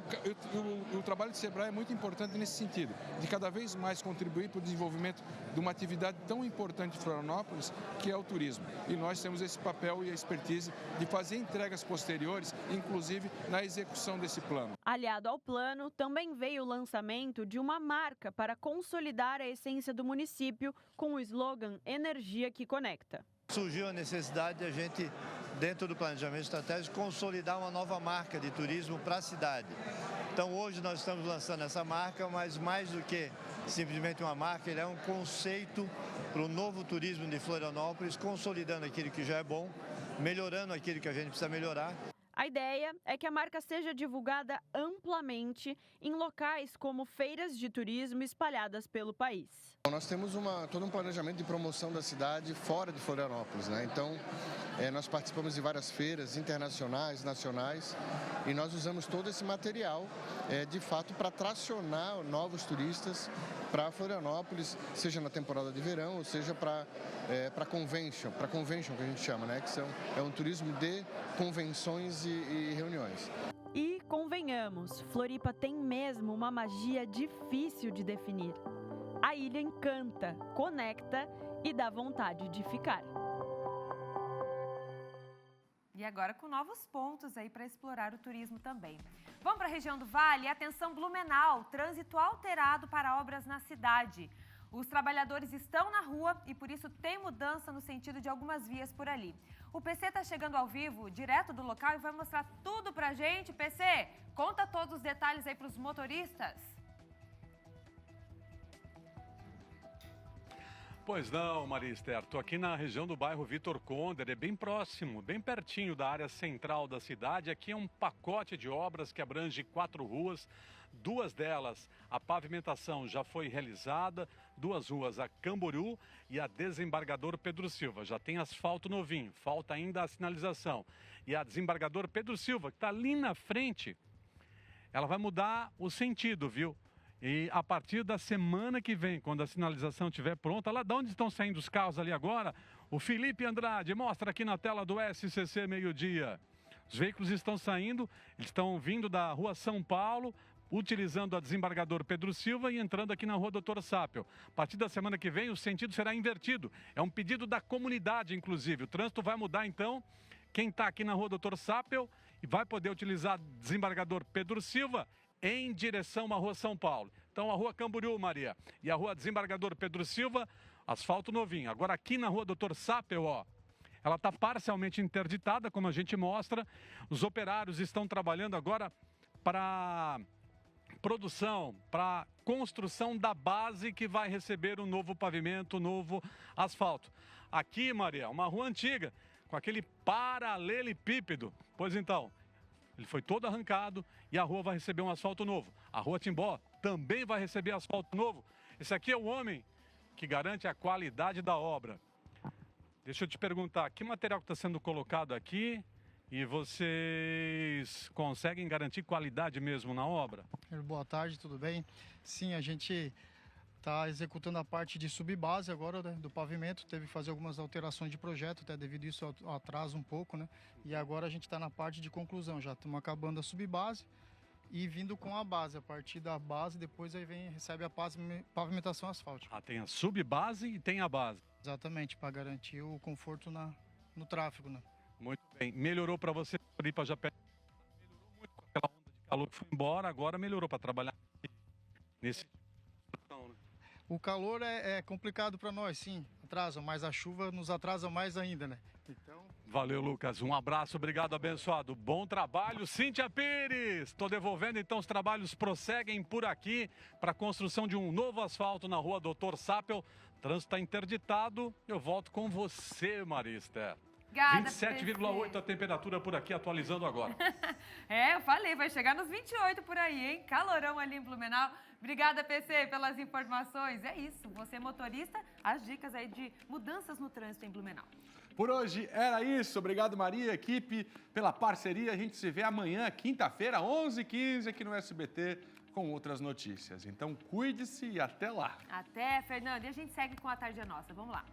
o trabalho do Sebrae é muito importante nesse sentido, de cada vez mais contribuir para o desenvolvimento de uma atividade tão importante de Florianópolis, que é o turismo. E nós temos esse papel e a expertise de fazer entregas posteriores, inclusive na execução desse plano. Aliado ao plano, também veio o lançamento de uma marca para consolidar a essência do município com o slogan Energia que Conecta. Surgiu a necessidade de a gente, dentro do planejamento estratégico, consolidar uma nova marca de turismo para a cidade. Então hoje nós estamos lançando essa marca, mas mais do que simplesmente uma marca, ele é um conceito para o novo turismo de Florianópolis, consolidando aquilo que já é bom, melhorando aquilo que a gente precisa melhorar. A ideia é que a marca seja divulgada amplamente em locais como feiras de turismo espalhadas pelo país. Nós temos todo um planejamento de promoção da cidade fora de Florianópolis, né? Então, nós participamos de várias feiras internacionais, nacionais, e nós usamos todo esse material, de fato, para tracionar novos turistas para Florianópolis, seja na temporada de verão, ou seja para convention que a gente chama, né? Que é um turismo de convenções e reuniões. E convenhamos, Floripa tem mesmo uma magia difícil de definir. A ilha encanta, conecta e dá vontade de ficar. E agora com novos pontos aí para explorar o turismo também. Vamos para a região do Vale. Atenção Blumenau, trânsito alterado para obras na cidade. Os trabalhadores estão na rua e por isso tem mudança no sentido de algumas vias por ali. O PC está chegando ao vivo, direto do local, e vai mostrar tudo para a gente. PC, conta todos os detalhes aí para os motoristas. Pois não, Maria Esther. Estou aqui na região do bairro Vitor Conder, é bem próximo, bem pertinho da área central da cidade. Aqui é um pacote de obras que abrange 4 ruas. 2 delas, a pavimentação já foi realizada, 2 ruas, a Camboriú e a Desembargador Pedro Silva. Já tem asfalto novinho, falta ainda a sinalização. E a Desembargador Pedro Silva, que está ali na frente, ela vai mudar o sentido, viu? E a partir da semana que vem, quando a sinalização estiver pronta, lá de onde estão saindo os carros ali agora, o Felipe Andrade mostra aqui na tela do SCC Meio-Dia. Os veículos estão saindo, eles estão vindo da Rua São Paulo, utilizando a Desembargador Pedro Silva e entrando aqui na Rua Doutor Sápio. A partir da semana que vem, o sentido será invertido. É um pedido da comunidade, inclusive. O trânsito vai mudar, então. Quem está aqui na Rua Doutor Sápio vai poder utilizar Desembargador Pedro Silva em direção à Rua São Paulo. Então, a Rua Camboriú, Maria, e a Rua Desembargador Pedro Silva, asfalto novinho. Agora, aqui na Rua Doutor Sápio, ó, ela está parcialmente interditada, como a gente mostra. Os operários estão trabalhando agora para produção, para construção da base que vai receber um novo pavimento, um novo asfalto. Aqui, Maria, uma rua antiga, com aquele paralelepípedo. Pois então, ele foi todo arrancado e a rua vai receber um asfalto novo. A Rua Timbó também vai receber asfalto novo. Esse aqui é o homem que garante a qualidade da obra. Deixa eu te perguntar, que material que está sendo colocado aqui E vocês conseguem garantir qualidade mesmo na obra? Boa tarde, tudo bem? Sim, a gente está executando a parte de subbase agora, né, do pavimento. Teve que fazer algumas alterações de projeto, até devido a isso ao atraso um pouco, né? E agora a gente está na parte de conclusão, já estamos acabando a subbase e vindo com a base. A partir da base, depois aí recebe a pavimentação asfáltica. Tem a subbase e tem a base. Exatamente, para garantir o conforto no tráfego, né? Muito bem. Melhorou para você, Floripa já melhorou muito com aquela onda de calor que foi embora, agora melhorou para trabalhar nesse. O calor é complicado para nós, sim, atrasa, mas a chuva nos atrasa mais ainda, né? Então... Valeu, Lucas. Um abraço, obrigado, abençoado. Bom trabalho, Cíntia Pires. Estou devolvendo, então, os trabalhos prosseguem por aqui para a construção de um novo asfalto na rua Doutor Sapel. O trânsito está interditado. Eu volto com você, Marista. 27,8 a temperatura por aqui, atualizando agora. Eu falei, vai chegar nos 28 por aí, hein? Calorão ali em Blumenau. Obrigada, PC, pelas informações. É isso, você motorista, as dicas aí de mudanças no trânsito em Blumenau. Por hoje era isso. Obrigado, Maria, equipe, pela parceria. A gente se vê amanhã, quinta-feira, 11h15, aqui no SBT, com outras notícias. Então, cuide-se e até lá. Até, Fernando. E a gente segue com a Tarde é Nossa. Vamos lá.